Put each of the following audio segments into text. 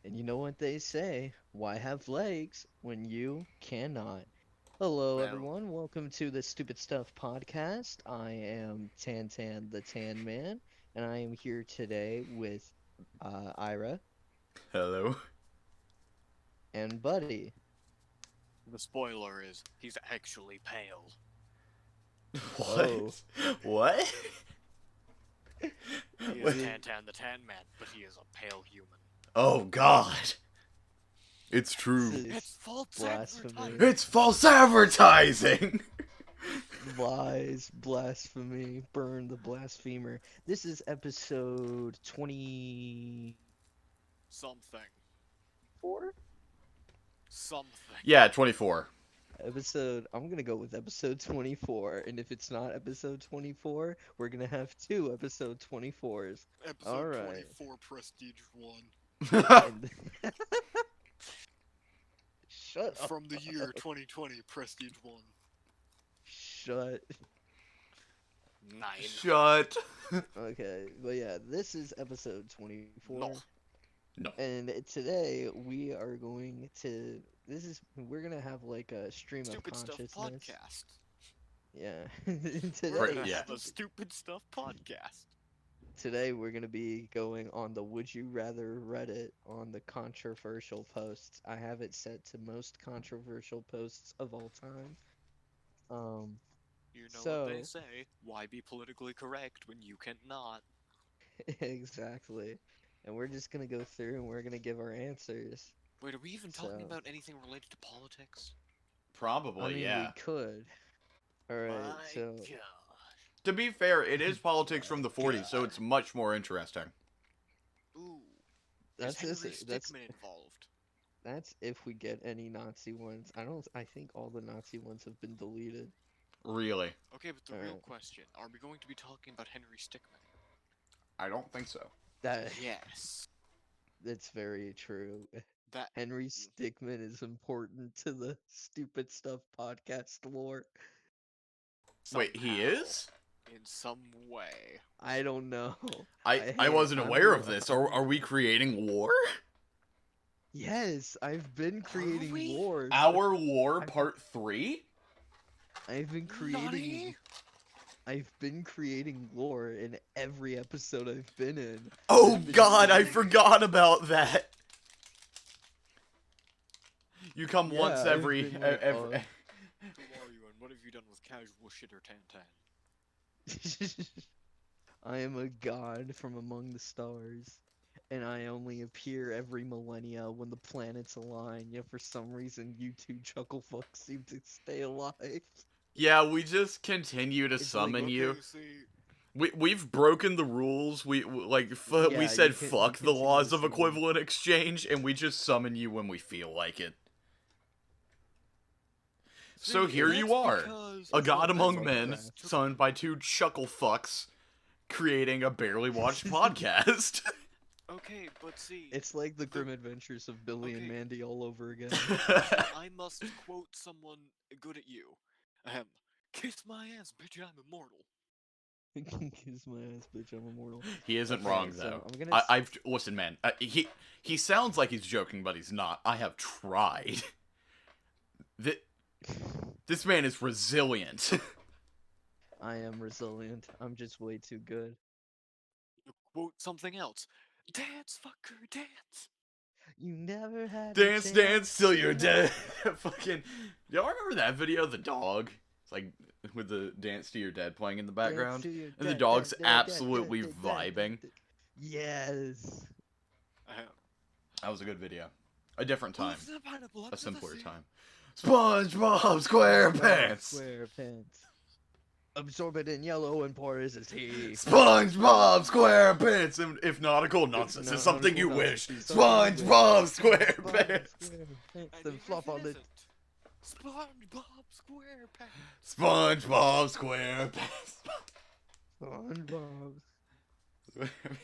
And you know what they say, why have legs when you cannot? Hello, Well, everyone. Welcome to the Stupid Stuff podcast. I am Tantan the Tan Man, and I am here today with Ira Hello. and Buddy. the spoiler is he's actually pale. Oh, What? What? He is What? the- Tantan the Tan Man, but he is a pale human. Oh God. It's this true. is It's false blasphemy. advertising. It's false advertising. Lies, blasphemy, burn the blasphemer. This is episode 24? Something. Something. Yeah, 24. I'm gonna go with episode 24, and if it's not episode 24, we're gonna have two episode 24s. Episode Alright. 24, Prestige 1. And shut up. From the year 2020, Prestige 1. Shut. 9. Shut. Okay, but yeah, this is episode 24. No. No. And today we are going to we're gonna have like a stream Stupid of Stuff consciousness. podcast. Yeah. We're today, gonna yeah. have a Stupid Stuff podcast. today we're gonna be going on the Would You Rather Reddit on the controversial posts. I have it set to most controversial posts of all time. You know what they So say, why be politically correct when you cannot? exactly. And we're just gonna go through and we're gonna give our answers. Wait, are we even talking So- about anything related to politics? Probably, I mean, yeah. we could. Alright, My so God. To be fair, it is politics from the 40s, so it's much more interesting. Ooh. that's Is Henry just, that's Stickmin involved? that's if we get any Nazi ones. I think all the Nazi ones have been deleted. Really. Okay, but the real Alright. question, are we going to be talking about Henry Stickmin? I don't think so. That Yes. that's very true. That Henry Stickmin is important to the Stupid Stuff podcast lore. Wait, he somehow, is? in some way. I don't know. I Hey, wasn't I'm aware new- of this. Are we creating war? Yes, I've been creating we? lore. Our war part 3? I've been creating Nani? I've been creating lore in every episode I've been in. Oh I've been God, I creating- forgot about that. You come Yeah, once I've every been, like, Who are you and what have you done with casual shitter Tantan? I am a god from among the stars, and I only appear every millennia when the planets align. Yet for some reason, you two chuckle fucks seem to stay alive. Yeah, we just continue to It's like, summon Okay, you. see, We've broken the rules. We Yeah, we you said can- you fuck the continue laws to of summon. equivalent exchange, and we just summon you when we feel like it. So see, here you that's are, because- a god that's among like men, craft. summoned by two chuckle fucks, creating a barely watched podcast. Okay, but see, It's like the grim adventures of Billy and Okay. Mandy all over again. I must quote someone good at you. Ahem. Kiss my ass, bitch, I'm immortal. Kiss my ass, bitch, I'm immortal. He isn't Okay, wrong so though. I'm gonna I've listen, man. He sounds like he's joking, but he's not. I have tried. This man is resilient. I am resilient. I'm just way too good. Quote something else. Dance, fucker, dance. You never had a Dance, chance dance till you're to dead. Fucking. Y'all remember that video? The dog. It's like with the dance to your dead playing in the dance background, to your and the dead, dog's dead, dead, dead, absolutely dead, dead, dead, vibing. dead. Yes. Ahem. That was a good video. A different time. Who's the pineapple A under the simpler sea? time. SpongeBob SquarePants. SquarePants. Absorb it in yellow and pour as his tea. SpongeBob SquarePants. And if nautical nonsense is something you Nautical wish, nonsense is something you SpongeBob wish. SquarePants. SquarePants. And Then even flop if on it. isn't, SpongeBob SquarePants. SpongeBob SquarePants. SpongeBob.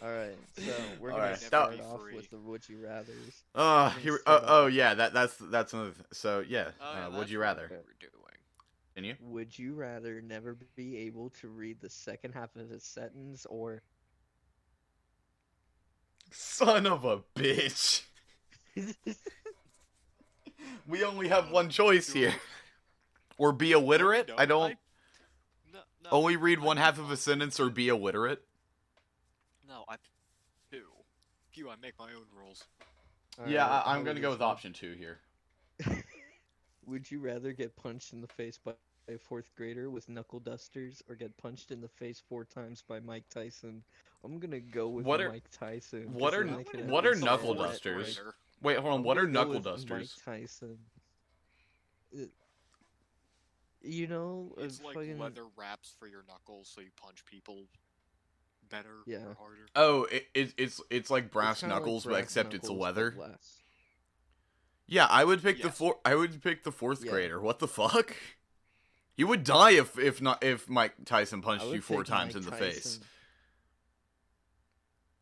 Alright, so we're gonna Alright, start stop. off with the would you rathers. Here. Start off Oh with- yeah. That's another. So yeah. Oh, yeah, Would that's you what rather? we were doing. Can you? Would you rather never be able to read the second half of a sentence or Son of a bitch. We only have one choice here. Or be illiterate? No, I don't No, only read I one pick half of a option sentence or two. be illiterate. No, I do. Pew, I make my own rules. Yeah, Alright, I'm how gonna it go is with now. option 2 here. Would you rather get punched in the face by a fourth grader with knuckle dusters or get punched in the face 4 times by Mike Tyson? I'm gonna go with What are- Mike Tyson. what 'cause are- then I'm I gonna can go what at are with least the say I knuckle fourth wet dusters? grader. Wait, hold on. I'm What are gonna go knuckle with Mike dusters? Tyson. You know, It's like fucking leather wraps for your knuckles, so you punch people better Yeah. or harder. Oh, it's like it's brass kinda like knuckles, but brass except it's knuckles, but leather. less. Yeah, I would pick Yes. I would pick the fourth Yeah. grader. What the fuck? You would die if Mike Tyson I punched would you 4 pick times Mike in the face. Tyson.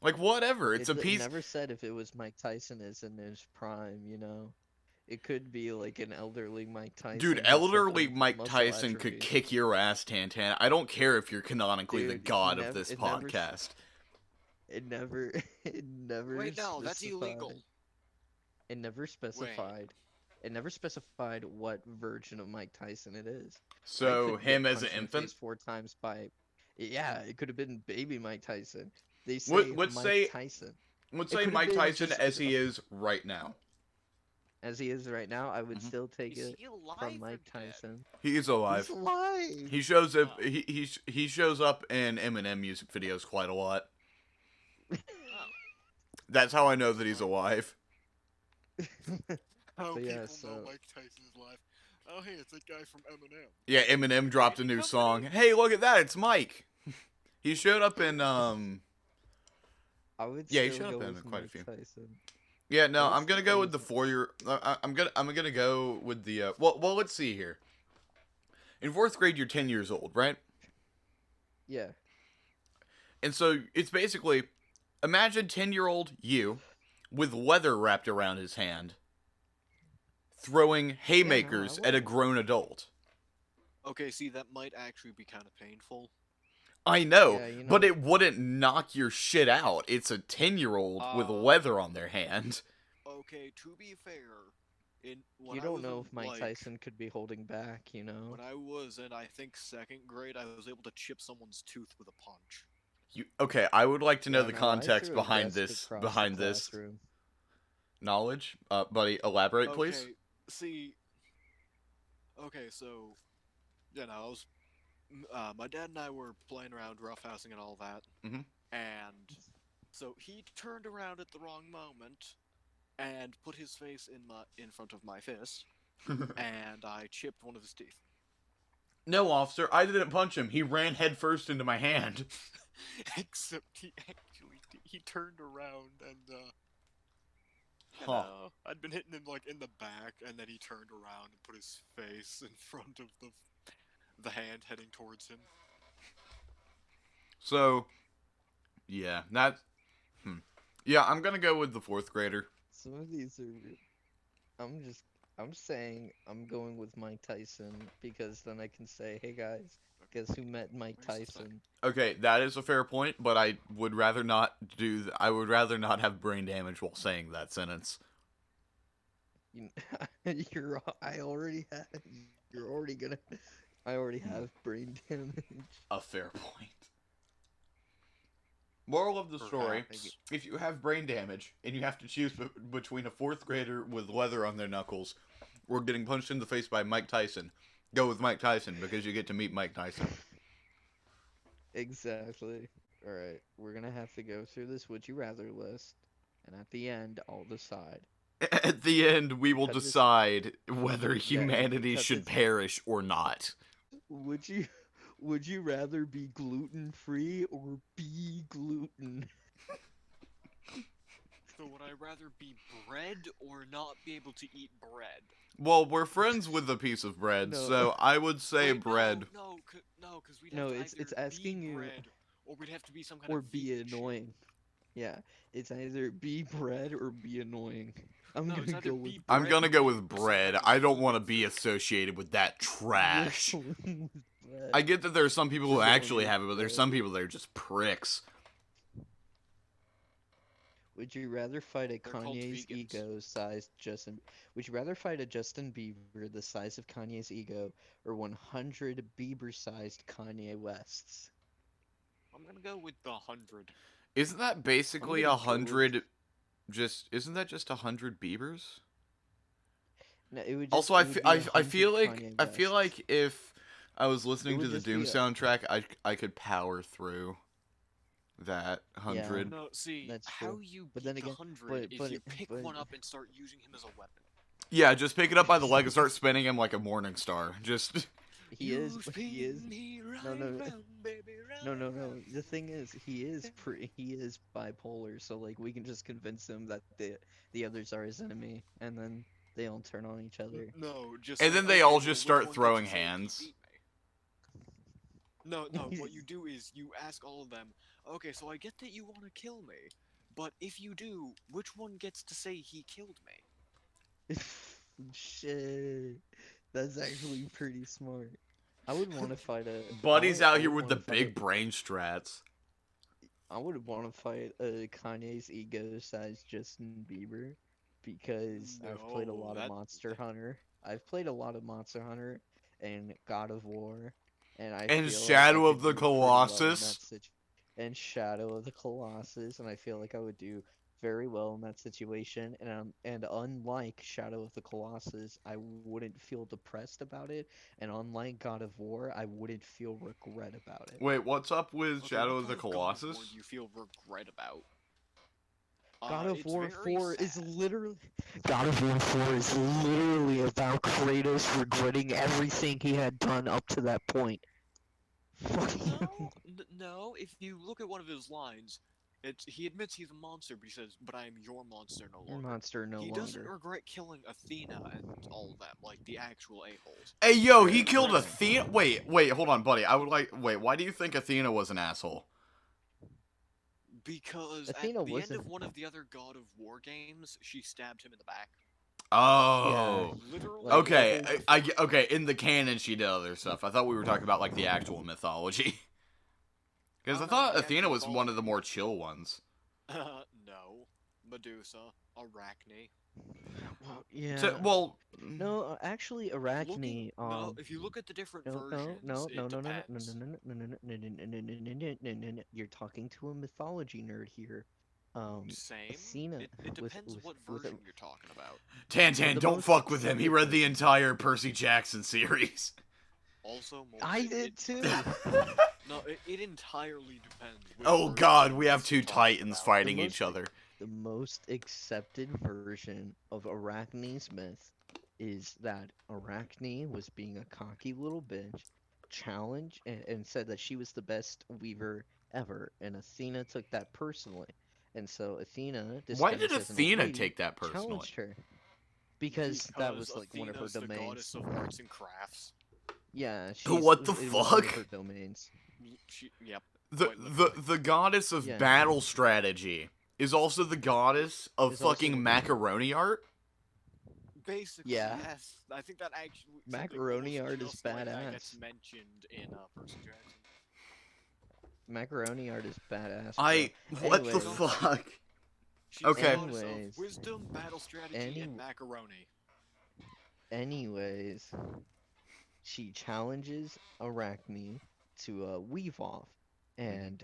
Like whatever, it's a It piece. never said if it was Mike Tyson is in his prime, you know. It could be like an elderly Mike Tyson. Dude, with elderly fucking Mike muscle Tyson could atrophy. kick your ass, Tantan. I don't care if you're canonically the Dude, god of nev- this it never s- podcast. It never, it never. Wait, no, that's specified- illegal. It never specified. It never specified what version of Mike Tyson it is. I So could him get as an punched in the infant. face 4 times by. Yeah, it could have been baby Mike Tyson. They say Let's Mike say- Tyson. Let's it say could've Mike been Tyson just as he is right now. As he is right now, I would Mhm. still take Is it he alive from or Mike dead? Tyson. He is alive. He's alive. He shows up. Oh. He shows up in Eminem music videos quite a lot. Oh. That's how I know that he's alive. How So, yeah, people so- know Mike Tyson's alive. Oh, hey, it's that guy from Eminem. Yeah, Eminem dropped a new Company. song. Hey, look at that! It's Mike. He showed up in I would Yeah, he still showed up go in with quite a Mike few. Tyson. Yeah, no, Let's I'm gonna see go how with the he's- 4-year. I'm gonna go with the. Well, let's see here. In 4th grade, you're 10 years old, right? Yeah. And so it's basically, imagine 10-year-old you, with leather wrapped around his hand, throwing haymakers at a will. grown adult. Okay, see, that might actually be kind of painful. I know, Yeah, you but know- it wouldn't knock your shit out. It's a 10-year-old with leather on their hand. Okay, to be fair, when You I don't was know in, if Mike like, Tyson could be holding back, you know? When I was in, I think, 2nd grade, I was able to chip someone's tooth with a punch. Okay, I would like to know Yeah, the no, I context threw a behind desk this across the classroom. knowledge. Buddy, elaborate, please. Okay, see. Okay, so, you know, I was, my dad and I were playing around, roughhousing and all that. Mhm. And so he turned around at the wrong moment and put his face in front of my fist, and I chipped one of his teeth. No, officer, I didn't punch him. He ran headfirst into my hand. Except he turned around and you Huh. know, I'd been hitting him like in the back, and then he turned around and put his face in front of the hand heading towards him. So, yeah, that. Yeah, I'm gonna go with the 4th grader. Some of these are. I'm saying I'm going with Mike Tyson because then I can say, hey guys, guess who met Mike Where's the Tyson? Okay, that is a fair point, but I would rather not I would rather not have brain damage while saying that sentence. I already have. You're already gonna. I already have brain damage. A fair point. Moral of the story: Perhaps. if you have brain damage and you have to choose between a 4th grader with leather on their knuckles or getting punched in the face by Mike Tyson, go with Mike Tyson because you get to meet Mike Tyson. Exactly. All right, we're gonna have to go through this would you rather list, and at the end, I'll decide. At the end, we will Cut this- decide whether Yeah, humanity cut should this- perish or not. Would you rather be gluten free or be gluten? So would I rather be bread or not be able to eat bread? Well, we're friends with a piece of bread, No. so I would say Wait, bread. No, because we'd No, have to it's either asking be you- bread, or we'd have to be some kind Or of be vegan shit. annoying. Yeah, it's either be bread or be annoying. I'm No, it's gonna either go be with I'm bread gonna or go be with some bread. kind of I don't want to food. be associated with that trash. bread. I get that there are some people who Just actually only have it, but there's bread. some people that are just pricks. Would you rather fight a They're called Kanye's vegans. ego-sized Justin? Would you rather fight a Justin Bieber the size of Kanye's ego, or 100 Bieber-sized Kanye Wests? I'm gonna go with the 100. Isn't that basically gonna go with- 100? Isn't that just 100 Beavers? No, it would just. Also, it would be I 100 feel like Kanye I feel Wests. like if I was listening would to the just Doom be a- soundtrack, I could power through that 100. No, see, That's how true. you But beat then the again- 100 is but you it- pick but- one up and start using him as a weapon. Yeah, just pick it up by the leg and start spinning him like a morning star. Just He is. You He is. spin me right No, no, round, baby, No, round, no, no. round. The thing is, he is bipolar. So like, we can just convince him that the others are his enemy, and then they all turn on each other. No, just. And say, then they "Okay, all well, just which start one did throwing you say he hands. beat me?" No, no. What you do is you ask all of them. Okay, so I get that you want to kill me, but if you do, which one gets to say he killed me? Shit, that's actually pretty smart. I would want to fight a. Buddy's I out would here with the wanna fight big brain strats. I would want to fight a Kanye's ego-sized Justin Bieber because I've played a No, lot that- of Monster Hunter. I've played a lot of Monster Hunter and God of War, and I And feel like Shadow I of could the do pretty well in that Colossus. and Shadow of the Colossus, and I feel like I would do very well in that situation. And unlike Shadow of the Colossus, I wouldn't feel depressed about it, and unlike God of War, I wouldn't feel regret about it. Wait, what's up with Okay, Shadow what of the kind God of War Colossus? do you feel regret about? God of It's War very 4 is sad. literally God of War 4 is literally about Kratos regretting everything he had done up to that point. Fuck you. No, no. If you look at one of his lines, he admits he's a monster, but he says, "But I am your monster no Your longer." monster no He longer. doesn't regret killing Athena and all of that, like the actual a-holes. Hey, yo, he Yeah, killed right. Athena. Wait, hold on, buddy. Wait, why do you think Athena was an asshole? Because Athena at the end wasn't- of one of the other God of War games, she stabbed him in the back. Oh. Literally. Like, Okay, the whole- okay. In the canon, she did other stuff. I thought we were talking about like the actual mythology. Because No, I no, thought the Athena actual was one of the more chill ones. No. Medusa, Arachne. Well, yeah. Well, No, actually, Arachne. Looking, no, if you look at the different No, versions, no, it no, no, no, no, no, depends. no, no, no, no, no, no, no, no, no, no, no, no, no. You're talking to a mythology nerd here. Same. Athena It with- depends with- what with a- version you're talking about. Tan, the don't most fuck with him. He accepted read the version. entire Percy Jackson series. Also, more, I did too. No, it entirely depends. which Oh god, we have version two you're talking titans about. fighting The each other. The most accepted version of Arachne's myth is that Arachne was being a cocky little bitch, challenged and said that she was the best weaver ever, and Athena took that personally. And so Athena, Why did disguised as an old Athena lady, take that personally? challenged her. Because that was like one of her Athena's the domains. goddess of arts and crafts. Yeah, What the it was one of fuck? her domains. Yep. The quite literally. the goddess of Yeah. battle strategy is also the goddess of Is also fucking the- macaroni art. Basically, Yeah. yes. I think that actually something Macaroni almost art is just like that gets badass. mentioned in Percy Jackson. Macaroni art is badass. What the Anyways. fuck? She's Okay. the goddess Anyways. of wisdom, battle strategy, and macaroni. Anyways, she challenges Arachne to weave off, and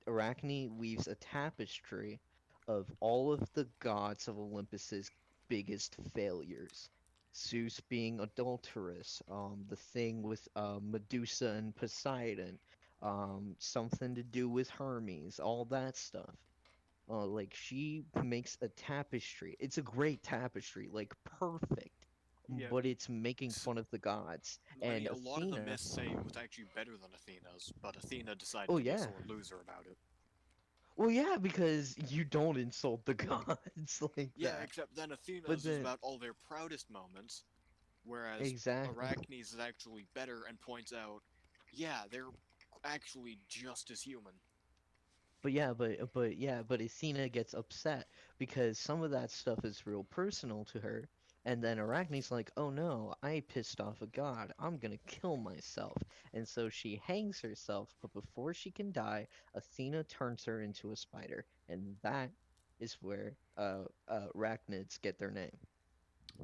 Arachne weaves a tapestry of all of the gods of Olympus's biggest failures. Zeus being adulterous, the thing with Medusa and Poseidon, something to do with Hermes, all that stuff. Like she makes a tapestry. It's a great tapestry, like perfect. Yeah. But it's making fun of the gods. I And mean, a lot of the Athena- myths say it was actually better than Athena's, but Athena decided Oh, to be a yeah. sore loser about it. Well, yeah, because you don't insult the gods like Yeah, that. except then Athena's then- is about all their proudest moments, whereas Exactly. Arachne's is actually better and points out, yeah, they're actually just as human. But Athena gets upset because some of that stuff is real personal to her, and then Arachne's like, "Oh no, I pissed off a god. I'm gonna kill myself." And so she hangs herself, but before she can die, Athena turns her into a spider, and that is where arachnids get their name.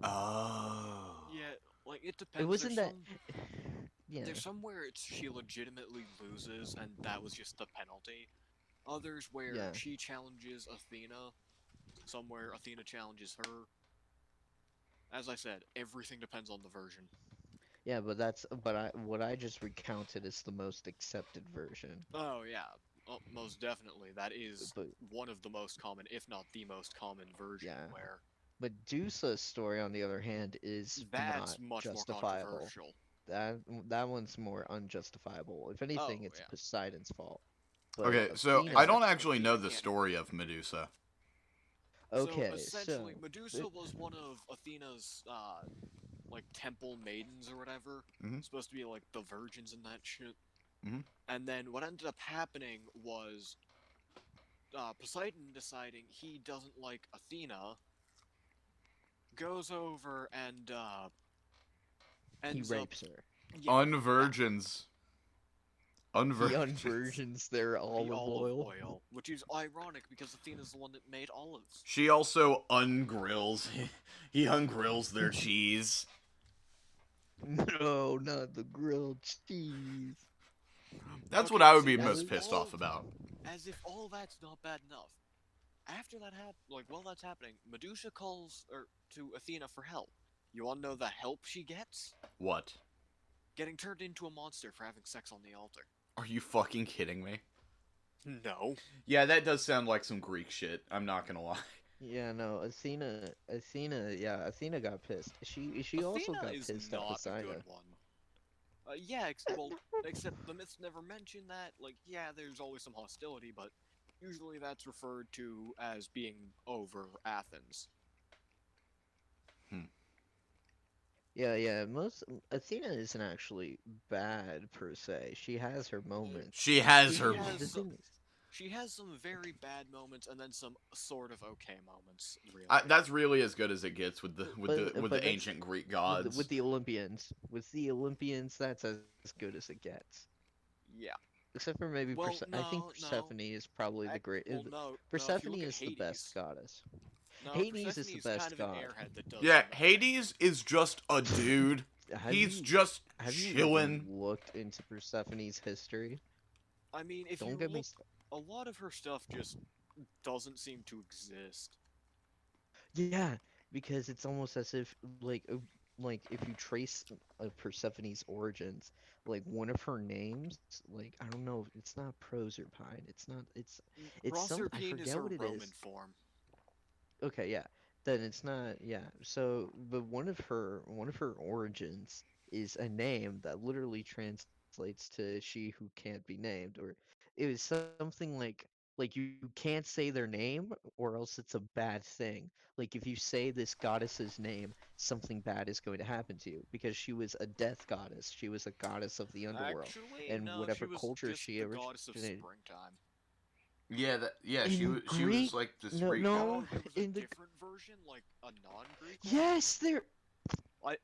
Oh. Yeah, like it It depends. wasn't that. Yeah, There's somewhere it's she legitimately loses, and that was just the penalty. Others where yeah, she challenges Athena, somewhere Athena challenges her. As I said, everything depends on the version. yeah. But what I just recounted is the most accepted version. Oh yeah, most definitely. That is But one of the most common, if not the most common version, yeah, where Medusa's story, on the other hand, is that's not much more justifiable. controversial. That that one's more unjustifiable. If anything, Oh it's yeah. Poseidon's fault. But Okay, so I Athena, don't Except actually know Athena the can't. story of Medusa. So okay, essentially, so Medusa was one of Athena's like temple maidens or whatever. Mhm. Supposed to be like the virgins and that shit. Mhm. And then what ended up happening was Poseidon deciding he doesn't like Athena, goes over and he ends up, rapes her. yeah, Unvirgins. He Unvirgins. unvirgins their the olive olive oil. oil, which is ironic because Athena's the one that made olives. She also ungrills. He ungrills their cheese. No, not the grilled cheese. That's what Okay, I would see, be That most is pissed off about. as if all that's not bad enough. After that like while that's happening, Medusa calls to Athena for help. You want to know the help she gets? What? Getting turned into a monster for having sex on the altar. Are you fucking kidding me? No. Yeah, that does sound like some Greek shit. I'm not gonna lie. yeah, no, yeah, Athena got pissed. She also Athena got is pissed at not a good Poseidon. one. Yeah, well, except the myths never mention that. Like, yeah, there's always some hostility, but usually that's referred to as being over Athens. Hmm. Yeah, yeah, most Athena isn't actually bad per se. She has her moments. She has The She her thing, has the moment. some, thing is, she has some very bad moments and then some sort of okay moments. Really. That's really as good as it gets with the but that's ancient Greek with gods. the Olympians. With the Olympians, that's as good as it gets. Yeah. Except for maybe Well, I think no, no. Persephone is probably the great. Well, no, no. If you Persephone look at is the best Hades, goddess. no, Hades Persephone is the is kind best of an god. airhead that does Yeah, some bad Hades is just a dude. Have He's you just have you even chilling. looked into Persephone's history? I mean, if Don't you get me look, a lot of her stuff just doesn't seem to exist. Yeah, because it's almost as if like if you trace Persephone's origins, like one of her names, like I don't know, it's not Proserpine. It's some I Proserpine is forget her what it Roman is. form. Okay, yeah. Then it's not, yeah. So, but one of her origins is a name that literally translates to she who can't be named, or it was something like you can't say their name or else it's a bad thing. Like if you say this goddess's name, something bad is going to happen to you because she was a death goddess. She was a goddess of the underworld, Actually, and no, she whatever was culture just she the goddess of originated springtime. Yeah, in she was Greek. like the No, spring no, No, goddess. there was a in the different version, like a non-Greek one. yes, there.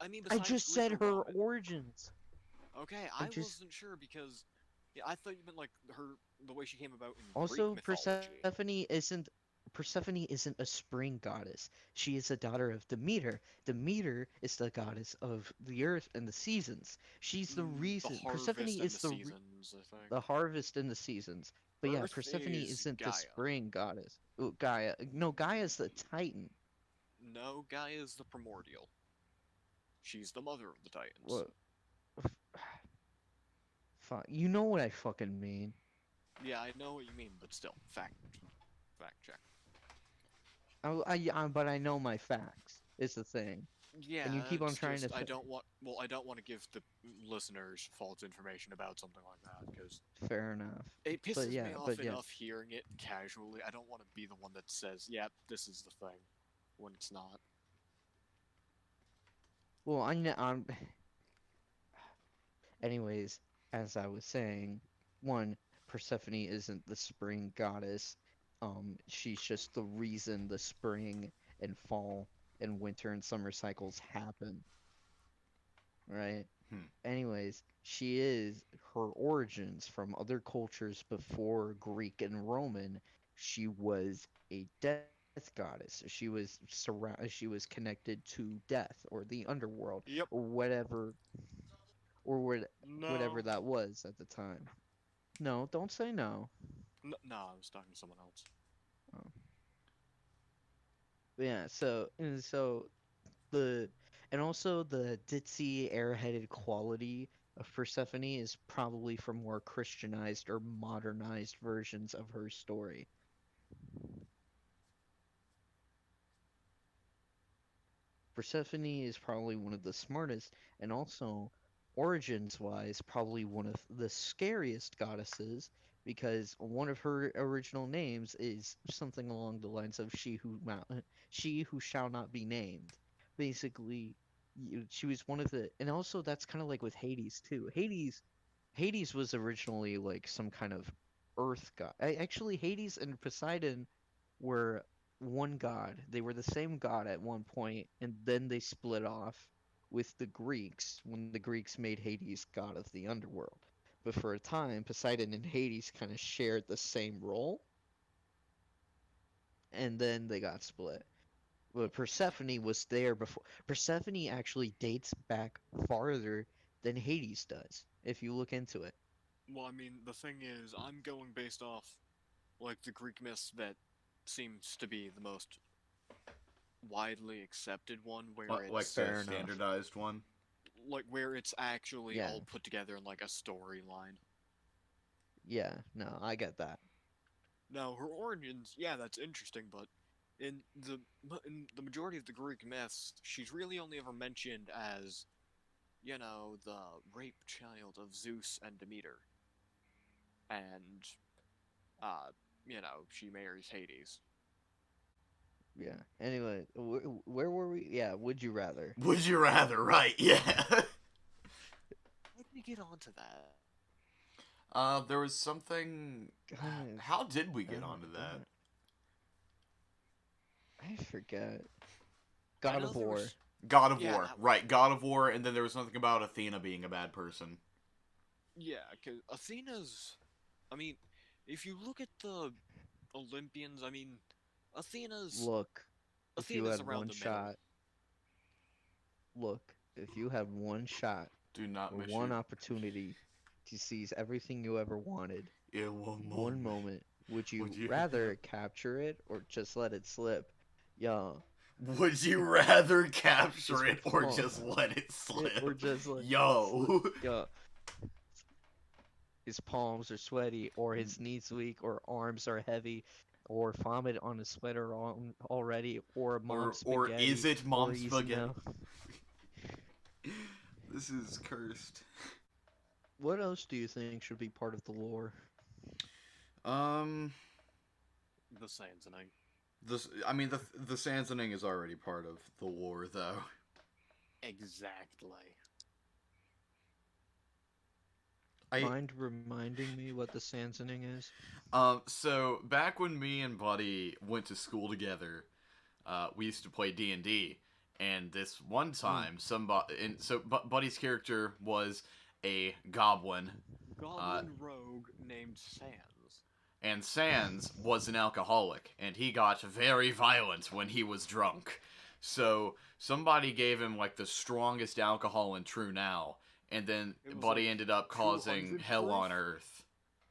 I mean, I besides just Greek said or her Roman. origins. Okay, I I just wasn't sure because yeah, I thought you meant like the way she came about in Greek also mythology. Persephone isn't a spring goddess. She is a daughter of Demeter. Demeter is the goddess of the earth and the seasons. She's the The reason. Persephone harvest and the is seasons, I the think. harvest and the seasons. But yeah, Earth Persephone is isn't the Gaia. spring goddess. Oh, Gaia. No, Gaia's the Titan. No, Gaia is the primordial. She's the mother of the Titans. What? Fuck. You know what I fucking mean. Yeah, I know what you mean, but still, fact check. But I know my facts. Is the thing. Yeah, And you keep on it's trying to. just I don't want to give the listeners false information about something like that because Fair enough. it But pisses yeah, me but off yeah. enough hearing it casually. I don't want to be the one that says, "Yep, this is the thing," when it's not. Well, I'm. Anyways, as I was saying, one, Persephone isn't the spring goddess. She's just the reason the spring and fall and winter and summer cycles happen, right? Hmm. Anyways, she is her origins from other cultures before Greek and Roman. She was a death goddess. She was she was connected to death or the underworld Yep. or whatever or whatever No. that was at the time. No, don't say no. No, I was talking to someone else. Oh. Yeah, so the and also the ditzy airheaded quality of Persephone is probably from more Christianized or modernized versions of her story. Persephone is probably one of the smartest, and also, origins wise, probably one of the scariest goddesses, because one of her original names is something along the lines of she who shall not be named. Basically, she was one of the, and also that's kind of like with Hades too. Hades was originally like some kind of earth god. Actually, Hades and Poseidon were one god. They were the same god at one point, and then they split off with the Greeks when the Greeks made Hades god of the underworld. But for a time, Poseidon and Hades kind of shared the same role, and then they got split. But Persephone was there before. Persephone actually dates back farther than Hades does, if you look into it. Well, I mean, the thing is, I'm going based off, like, the Greek myths that seems to be the most widely accepted one, where Like it's, the Fair enough. standardized one. like, where it's actually Yeah. all put together in, like, a storyline. Yeah, no, I get that. Now, her origins, yeah, that's interesting, but in the majority of the Greek myths, she's really only ever mentioned as, you know, the rape child of Zeus and Demeter. And, uh, you know, she marries Hades. Yeah. Anyway, where were we? Yeah, would you rather? Would you rather? Right? Yeah. How did we get onto that? There was something. God, How did we uh, get onto that? I forget. I God know of there War. was, God of yeah, War, right? God of War, and then there was something about Athena being a bad person. yeah, because Athena's, I mean, if you look at the Olympians, I mean, Athena's, Look, if you Athena's had around one the middle. shot, look, if you had one shot Do not or miss one your. opportunity to seize everything you ever wanted, In one one moment. moment, would Would you you? rather capture it or just let it slip? Yo, Would you rather his capture it or palm, just let it slip? or just let it slip. Yo. Yo, his palms are sweaty, or his knees weak, or arms are heavy, or vomit on a sweater already, or mom Or is spaghetti, it or mom he's spaghetti? no. This is cursed. What else do you think should be part of the lore? Um, The Sansoning. the Sansoning is already part of the lore, though. Exactly. I Mind reminding me what the Sansoning is? so back when me and Buddy went to school together, we used to play D&D, and this one time somebody and so Buddy's character was a goblin, Goblin rogue named Sans. and Sans was an alcoholic, and he got very violent when he was drunk. So somebody gave him like the strongest alcohol in True Now, and then It was Buddy like ended up causing 200 hell proof? on Earth.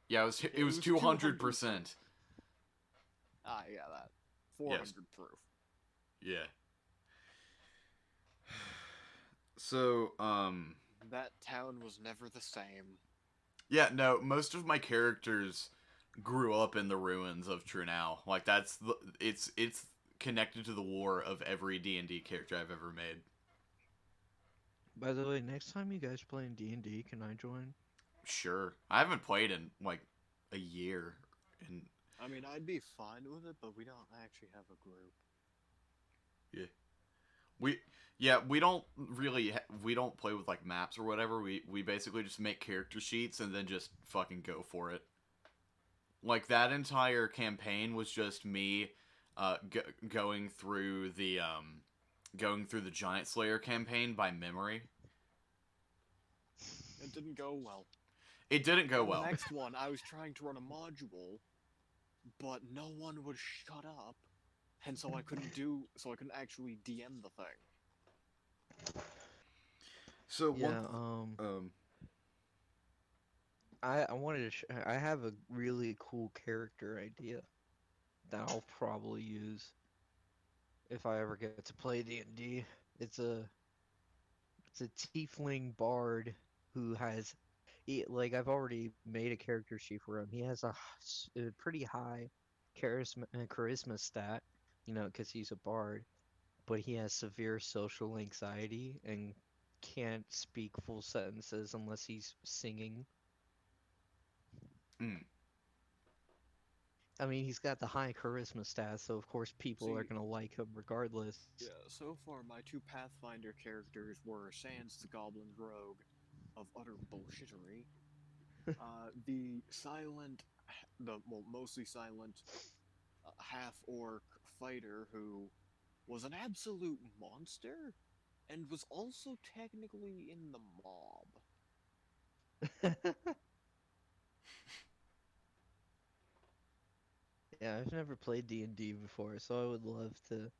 Yeah, it was Yeah, it was 200%. Ah, yeah, that. 400 proof. Yeah. So, That town was never the same. yeah, no, most of my characters grew up in the ruins of True Now. Like it's connected to the lore of every D&D character I've ever made. By the way, next time you guys play in D&D, can I join? Sure. I haven't played in like a year, and I mean, I'd be fine with it, but we don't actually have a group. we yeah, we don't really we don't play with like maps or whatever. We basically just make character sheets and then just fucking go for it. Like that entire campaign was just me going through the Giant Slayer campaign by memory. It didn't go well. It didn't go The well. next one, I was trying to run a module, but no one would shut up. and so I couldn't actually DM the thing. So Yeah, um I wanted to I have a really cool character idea that I'll probably use if I ever get to play D&D. It's a it's a tiefling bard who has like I've already made a character sheet for him. He has a pretty high charisma stat, you know, because he's a bard, but he has severe social anxiety and can't speak full sentences unless he's singing. mm, I mean, he's got the high charisma stats, so of course people are See, gonna like him regardless. yeah, so far my two Pathfinder characters were Sans the Goblin Rogue of utter bullshittery, the silent, mostly silent half orc fighter who was an absolute monster and was also technically in the mob. Yeah, I've never played D&D before, so I would love to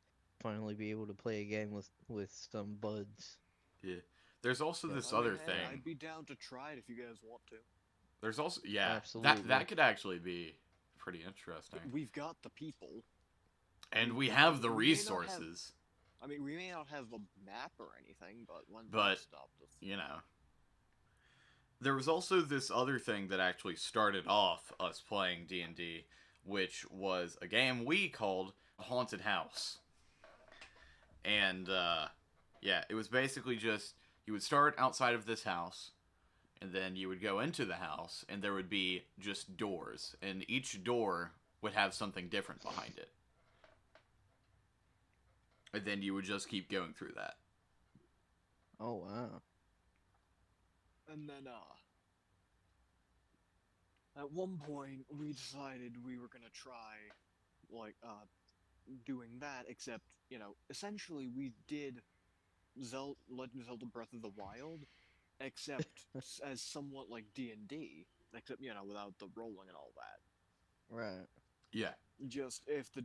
finally be able to play a game with some buds. yeah. There's also Yeah. this I mean, other hey, thing. I'd be down to try it if you guys want to. There's also that Absolutely. could actually be pretty interesting. We've got the people. And we have the we may not have- resources, I mean, we may not have a map or anything, but when But, that stopped us. you know. There was also this other thing that actually started off us playing D&D, which was a game we called Haunted House. And yeah, it was basically just you would start outside of this house, and then you would go into the house, and there would be just doors, and each door would have something different behind it. And then you would just keep going through that. Oh wow. And then, at one point, we decided we were gonna try, like, doing that, except, you know, essentially we did Legend of Zelda Breath of the Wild, except as somewhat like D&D, except, you know, without the rolling and all that. Right. Yeah. Just, if it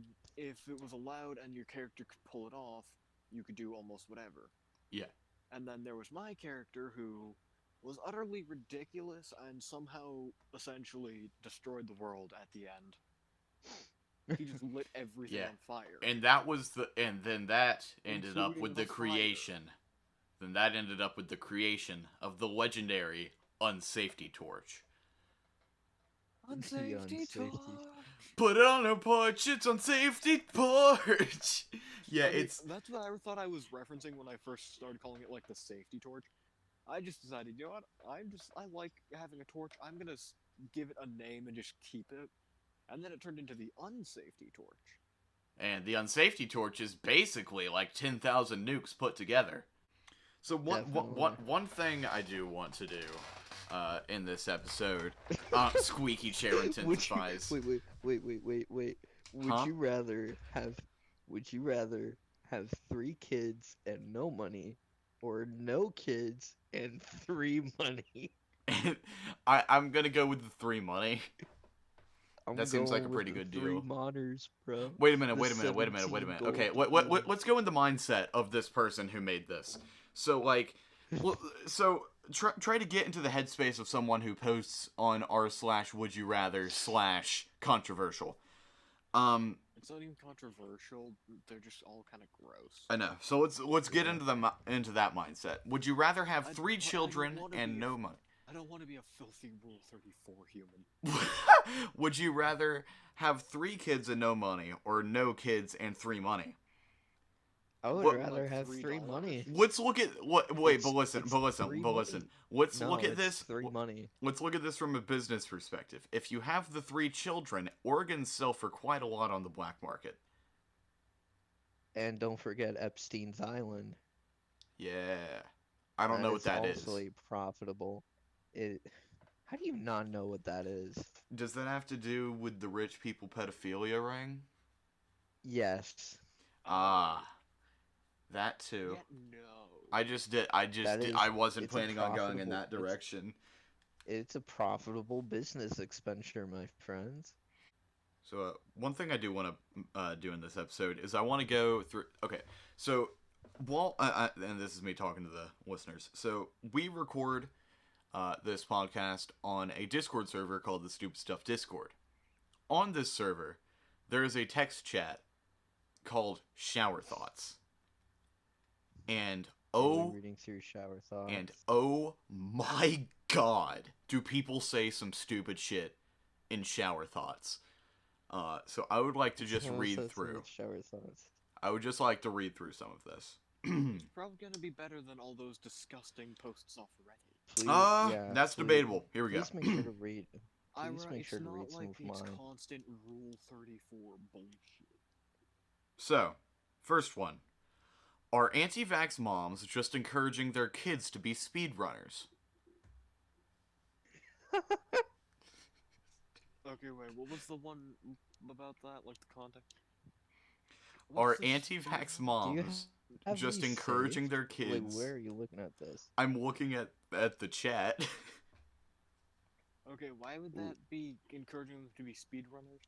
was allowed and your character could pull it off, you could do almost whatever. Yeah. And then there was my character who was utterly ridiculous and somehow essentially destroyed the world at the end. He just lit everything Yeah. on fire. And that was and then that ended up Including with the the fire. creation. Then that ended up with the creation of the legendary Unsafety Torch. Unsafety Unsafety. torch! Put it on a porch, it's Unsafety Porch! Yeah, I mean, it's... that's what I thought I was referencing when I first started calling it like the safety torch. I just decided, you know what? I like having a torch. I'm gonna give it a name and just keep it. And then it turned into the unsafety torch. And the Unsafety Torch is basically like 10,000 nukes put together. So one thing I do want to do in this episode, squeaky chair intensifies. Wait. Would Huh? you rather have 3 kids and no money, or no kids and 3 money? I'm gonna go with the 3 money. I'm That seems like going a pretty with good the 3 deal. monitors, bro. Wait a minute. The 17 Okay, gold. let's go in the mindset of this person who made this. So like, try to get into the headspace of someone who posts on r/would-you-rather/controversial. It's not even controversial. They're just all kind of gross. I know. So let's get into that mindset. Would you rather have I- 3 but I don't children wanna and be- no money? I don't want to be a filthy Rule 34 human. Would you rather have 3 kids and no money, or no kids and 3 money? I would What- rather like have 3 $3? money. Let's look at what. Wait, It's- but listen. it's But listen. 3 But money. listen. Let's No, look at it's this. 3 money. Let's look at this from a business perspective. If you have the 3 children, organs sell for quite a lot on the black market. And don't forget Epstein's Island. Yeah. I don't know what that is. Also profitable. How do you not know what that is? Does that have to do with the rich people pedophilia ring? Yes. Ah. That too. Yet no. I wasn't it's a planning on going in profitable- that direction. It's a profitable business expenditure, my friends. So one thing I do want to do in this episode is I want to go through. Okay, so while and this is me talking to the listeners. So we record this podcast on a Discord server called the Stupid Stuff Discord. On this server, there is a text chat called Shower Thoughts, and Really reading through shower thoughts. oh my god, do people say some stupid shit in Shower Thoughts? So I would like to just Tell us read what's in through. shower thoughts. I would just like to read through some of this. It's probably gonna be better than all those disgusting posts off Reddit. Please, That's please- debatable. Here we go. Please make sure to read. I'm Please right, make sure it's to not read some like of these mine. constant Rule 34 bullshit. So, first one. Are anti-vax moms just encouraging their kids to be speedrunners? Okay, wait, what was the one about that? Like the context? Are What's this anti-vax speedrun? moms Have just these encouraging saved? their Like, kids? where are you looking at this? I'm looking at the chat. Okay, why would that be encouraging them to be speedrunners?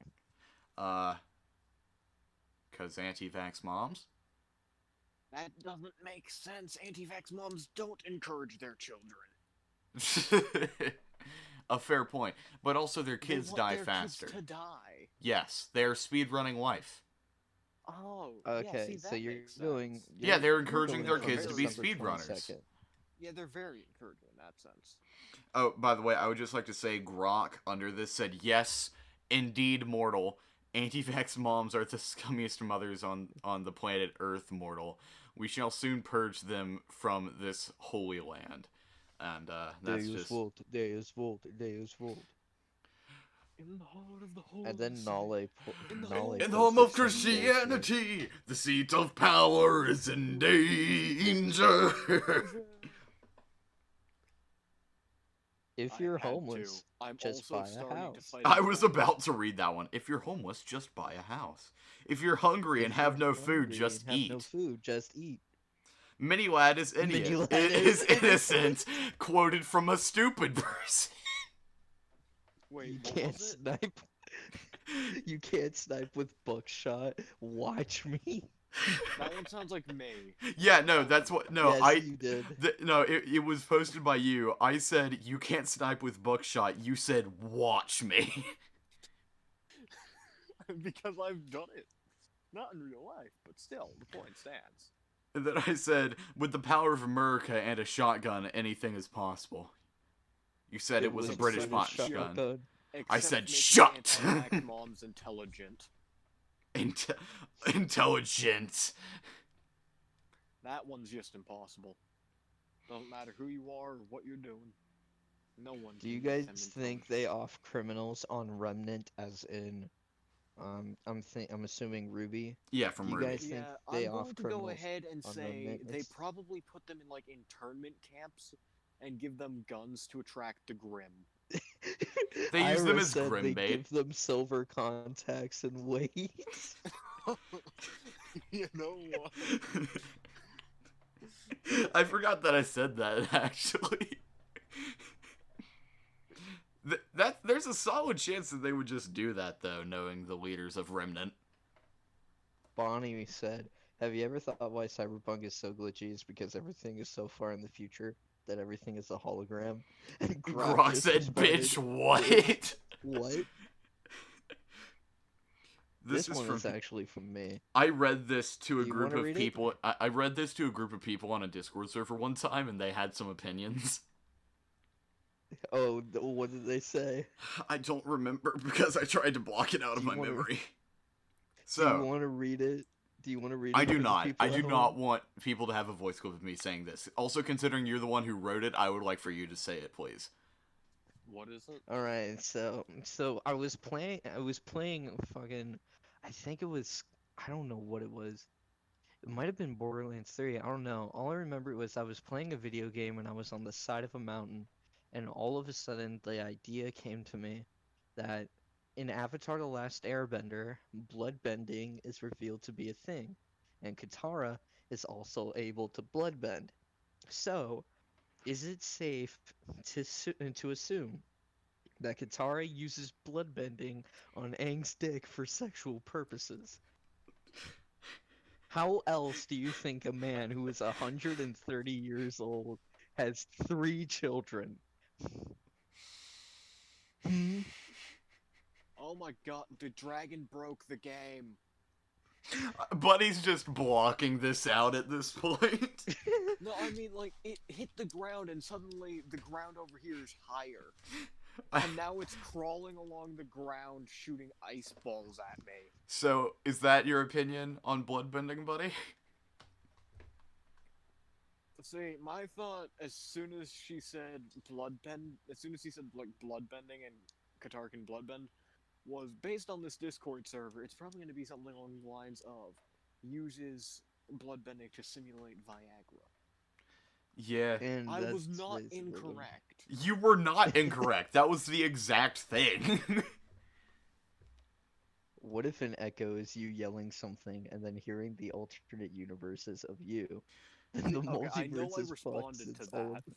Cause anti-vax moms? That doesn't make sense. Anti-vax moms don't encourage their children. A fair point. But also their kids They want die their faster. Kids to die. Yes, they're speedrunning life. Oh. Okay, yeah, see, so that you're makes going. sense. Yeah, they're you're encouraging going their from kids to be December speedrunners. 22nd. Yeah, they're very encouraging in that sense. Oh, by the way, I would just like to say Grok under this said, yes, indeed, mortal. Anti-vax moms are the scummiest mothers on the planet Earth, mortal. We shall soon purge them from this holy land. And that's Deus just... Vult, Deus Vult, Deus Vult. In the heart of the holy And then city. Nale. In the Nale In the posted home of some bullshit. Christianity, the seat of power is in danger. If I you're had to. homeless, I'm just also buy a starting to house. fight I a was battle. about to read that one. If you're homeless, just buy a house. If you're hungry and if have you're no food, hungry just and have eat. no food, just eat. Mini Lad is idiot. Mini Lad is is innocent. Quoted from a stupid person. Wait, You what can't was it? snipe. You can't snipe with buckshot. Watch me. That one sounds like me. Yeah, no, that's what. No, yes, you did. No, it was posted by you. I said you can't snipe with buckshot. You said watch me. Because I've done it. Not in real life, but still, the point stands. And then I said, with the power of America and a shotgun, anything is possible. You said it was a British shotgun. I Except said, making shut! anti-vax moms intelligent. Intelligent. That one's just impossible. Doesn't matter who you are or what you're doing. No one. Do you can make guys them think intelligent. they off criminals on Remnant as in I'm assuming Ruby? Yeah, from You Ruby. guys think Yeah, they I'm off going to go criminals ahead and on say Remnant? they It's- probably put them in like internment camps and give them guns to attract the Grim. They use them Ira as said grim they bait. give them silver contacts and wait. You know what? I forgot that I said that, actually. There's a solid chance that they would just do that, though, knowing the leaders of Remnant. Bonnie said, "Have you ever thought why Cyberpunk is so glitchy? Is because everything is so far in the future that everything is a hologram." And Grok just said, responded, bitch, what? What? This This is one from... is actually from me. I read this to a Do you group wanna of read it? people. I read this to a group of people on a Discord server one time, and they had some opinions. Oh, what did they say? I don't remember because I tried to block it out of Do you my wanna- memory. Do you So, want to read it? Do you want to read it? I do for the not. people I at do home? not want people to have a voice clip of me saying this. Also, considering you're the one who wrote it, I would like for you to say it, please. What is it? All right, so I was playing fucking, I think it was, I don't know what it was. It might have been Borderlands 3. I don't know. All I remember was I was playing a video game and I was on the side of a mountain, and all of a sudden the idea came to me that in Avatar: The Last Airbender, bloodbending is revealed to be a thing, and Katara is also able to bloodbend. So, is it safe to assume that Katara uses bloodbending on Aang's dick for sexual purposes. How else do you think a man who is 130 years old has 3 children? Hmm? Oh my god, the dragon broke the game. Buddy's just blocking this out at this point. No, I mean, like, it hit the ground and suddenly the ground over here is higher. And now it's crawling along the ground shooting ice balls at me. So, is that your opinion on bloodbending, Buddy? See, my thought, as soon as he said like bloodbending and Qatar can bloodbend, was based on this Discord server, it's probably going to be something along the lines of uses bloodbending to simulate Viagra. Yeah. And I was that's not basically what- incorrect. You were not incorrect. That was the exact thing. What if an echo is you yelling something and then hearing the alternate universes of you? Then the Okay, I know multiverse I is responded fucked to since all that. of...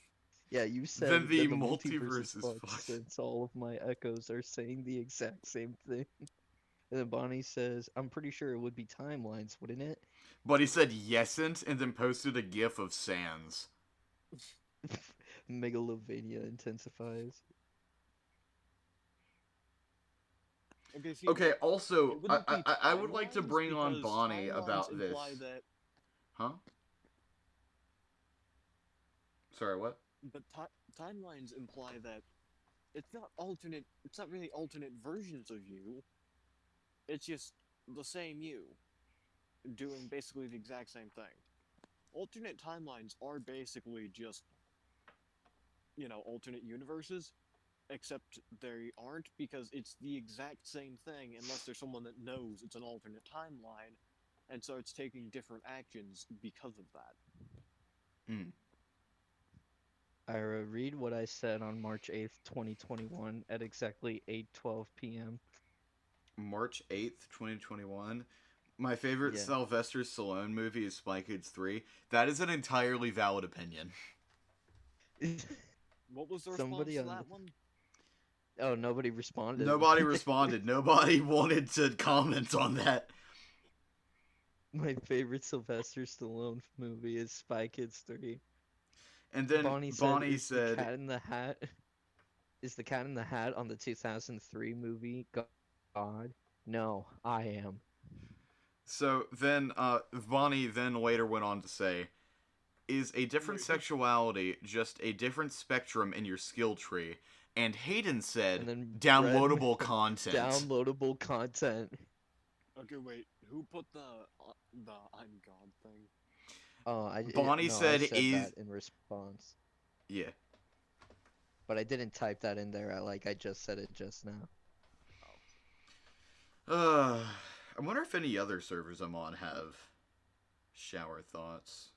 Yeah, you said Then the that multiverse is fucked fucked. since all of my echoes are saying the exact same thing. And then Bonnie says, I'm pretty sure it would be timelines, wouldn't it? Buddy said yesn't and then posted a gif of Sans. Megalovania intensifies. Okay, see, Okay, it also, wouldn't be I would like to timelines bring on because Bonnie timelines about this. imply that, Huh? Sorry, what? but timelines imply that it's not alternate. It's not really alternate versions of you. It's just the same you, doing basically the exact same thing. Alternate timelines are basically just, alternate universes, except they aren't because it's the exact same thing unless there's someone that knows it's an alternate timeline and starts taking different actions because of that. Hmm. Ira, read what I said on March 8th, 2021 at exactly 8:12 p.m. March 8th, 2021. My favorite Yeah. Sylvester Stallone movie is Spy Kids 3. That is an entirely valid opinion. What was the response Somebody to on that the- one? Oh, nobody responded. Nobody responded. Nobody wanted to comment on that. My favorite Sylvester Stallone movie is Spy Kids 3. And then Bonnie Bonnie said, said, "The Cat in the Hat is the Cat in the Hat on the 2003 movie God? No, I am." so then Bonnie then later went on to say, is a different Wait, sexuality just a different spectrum in your skill tree? And Hayden said, And then downloadable Brett- content. Downloadable content. Okay, wait. Who put the I'm God thing? Oh, Bonnie said I said is- that in response, Yeah. but I didn't type that in there. I just said it just now. I wonder if any other servers I'm on have shower thoughts.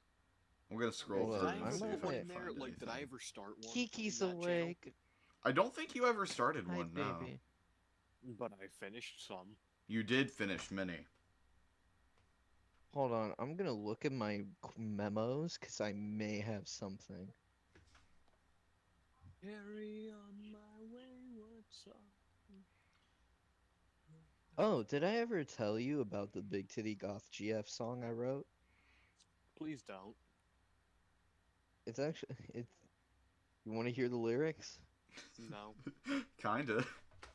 I'm gonna scroll Well, through Did I and I'm ever see not if put I gonna- can in there, find like, did I anything. ever start one? Kiki's in that channel? awake. I don't think you ever started Hi, one, no. baby. But I finished some. You did finish many. Hold on, I'm gonna look at my memos because I may have something. Carry on my wayward son. Oh, did I ever tell you about the Big Titty Goth GF song I wrote? Please don't. It's actually it's. You want to hear the lyrics, No. Kinda.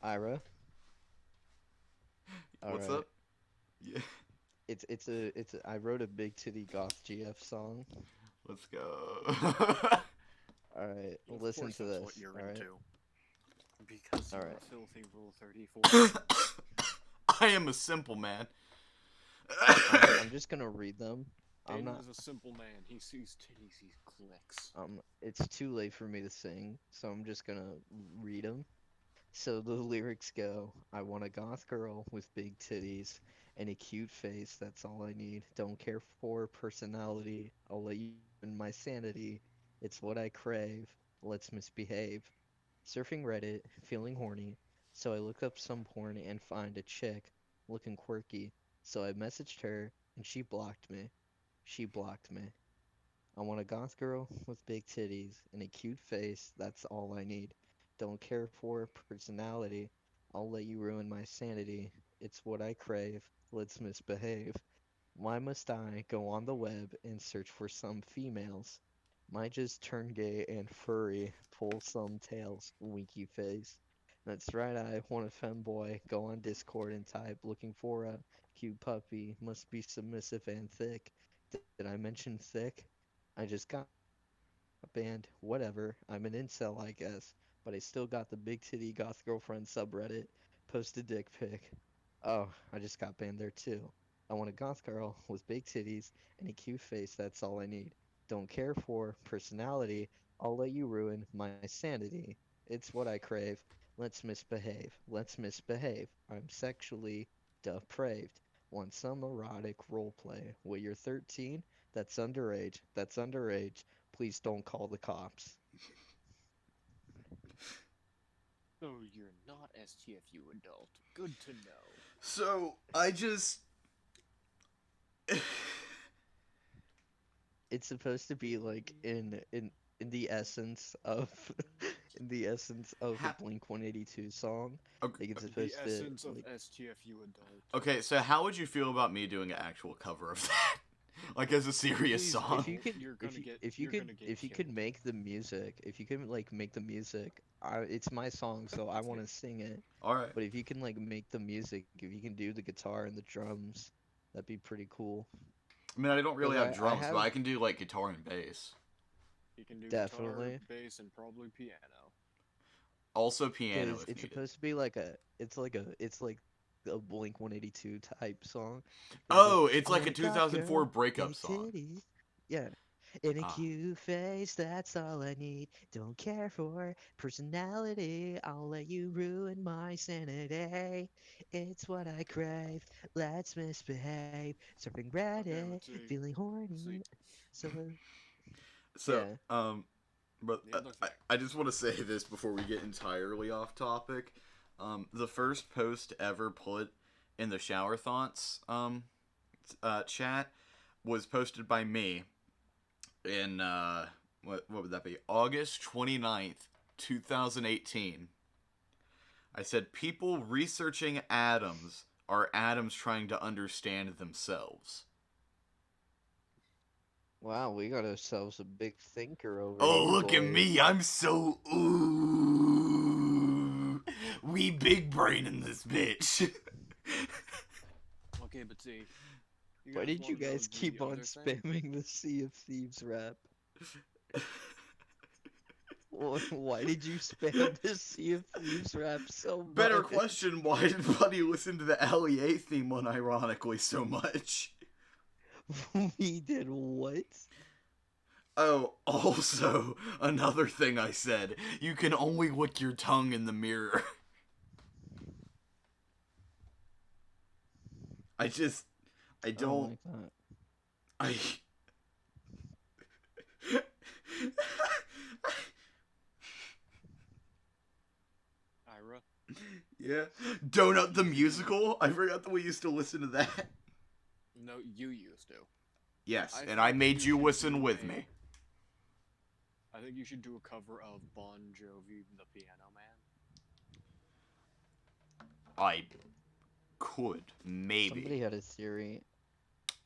Ira? What's Alright. up? Yeah. I wrote a Big Titty Goth GF song. Let's go. All right, Of listen course to that's this. what you're all right? into. Because you're Alright. a filthy Rule 34. I am a simple man. I'm just gonna read them. I'm Aiden not. is a simple man. He sees titties, he clicks. It's too late for me to sing, so I'm just gonna read them. So the lyrics go: I want a goth girl with big titties and a cute face. That's all I need. Don't care for personality. I'll let you in my sanity. It's what I crave. Let's misbehave. Surfing Reddit, feeling horny. So I look up some porn and find a chick looking quirky. So I messaged her and she blocked me. She blocked me. I want a goth girl with big titties and a cute face. That's all I need. Don't care for personality. I'll let you ruin my sanity. It's what I crave. Let's misbehave. Why must I go on the web and search for some females? Might just turn gay and furry, pull some tails, winky face. That's right, I want a femboy. Go on Discord and type, looking for a cute puppy. Must be submissive and thick. Did I mention thick? I just got banned. Whatever. I'm an incel, I guess. But I still got the big titty goth girlfriend subreddit. Post a dick pic. Oh, I just got banned there too. I want a goth girl with big titties and a cute face, that's all I need. Don't care for personality, I'll let you ruin my sanity. It's what I crave. Let's misbehave. Let's misbehave. I'm sexually depraved. Want some erotic roleplay. Wait, you're 13? That's underage. That's underage. Please don't call the cops. So you're not STFU adult. Good to know. So I just. It's supposed to be like in the essence of in the essence of Ha- a Blink 182 song. Okay, Like it's The supposed to essence of like STFU adult. okay, so how would you feel about me doing an actual cover of that? Like as a serious Please song? if you could You're gonna get. if you You're could gonna get if you could killed. make the music, if you could like make the music, it's my song, so I want to sing it. Alright. But if you can like make the music, if you can do the guitar and the drums, that'd be pretty cool. I mean, I don't really 'Cause have I drums, but have I can do like guitar and bass. You can do definitely. guitar, bass, and probably piano. Also piano Because if it's needed. supposed to be like it's like a Blink 182 type song. It's like Oh, it's I like want a a goth 2004 girl, breakup big song. titties, yeah, in a Ah. cute face. That's all I need. Don't care for personality. I'll let you ruin my sanity. It's what I crave. Let's misbehave. Surfing Okay, Reddit, but see, feeling see, horny. So So, yeah. but the other thing. I just want to say this before we get entirely off topic. The first post ever put in the shower thoughts chat was posted by me in what would that be? August 29th, 2018. I said people researching atoms are atoms trying to understand themselves. Wow, we got ourselves a big thinker over Oh, here, look at boys. me. I'm so ooh. We big brain in this bitch. Okay, but see. You Why guys did you wanna know guys keep the on other thing? spamming the Sea of Thieves rap? Why did you spam the Sea of Thieves rap so much? Better question, why did Buddy listen to the LEA theme unironically so much? We did what? Oh, also, another thing I said, you can only lick your tongue in the mirror. I I don't, like that. I... Ira? Yeah. Donut the Musical? I forgot that we used to listen to that. No, you used to. Yes, I and think I made you you should listen do with a- me. I think you should do a cover of Bon Jovi, The Piano Man. I could, maybe. Somebody had a theory.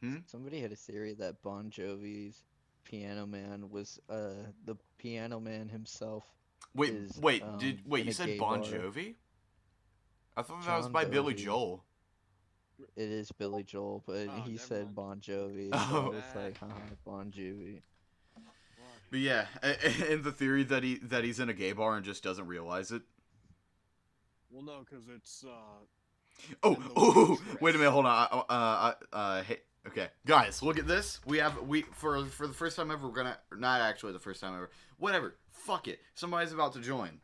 Hmm? Somebody had a theory that Bon Jovi's Piano Man was the Piano Man himself Wait, is wait, in you a said gay Bon bar. Jovi? I thought that was John by Billy Jovi. Joel. It is Billy Joel, but Oh, he never said mind. Bon Jovi, so I Oh. was like, haha, Bon Jovi. What? But yeah, and the theory that he's in a gay bar and just doesn't realize it. Well, no, because it's, Oh, And the oh, waitress. wait a minute, hold on. Hey, okay, guys, look at this. We for the first time ever. We're gonna not actually the first time ever. Whatever. Fuck it. Somebody's about to join.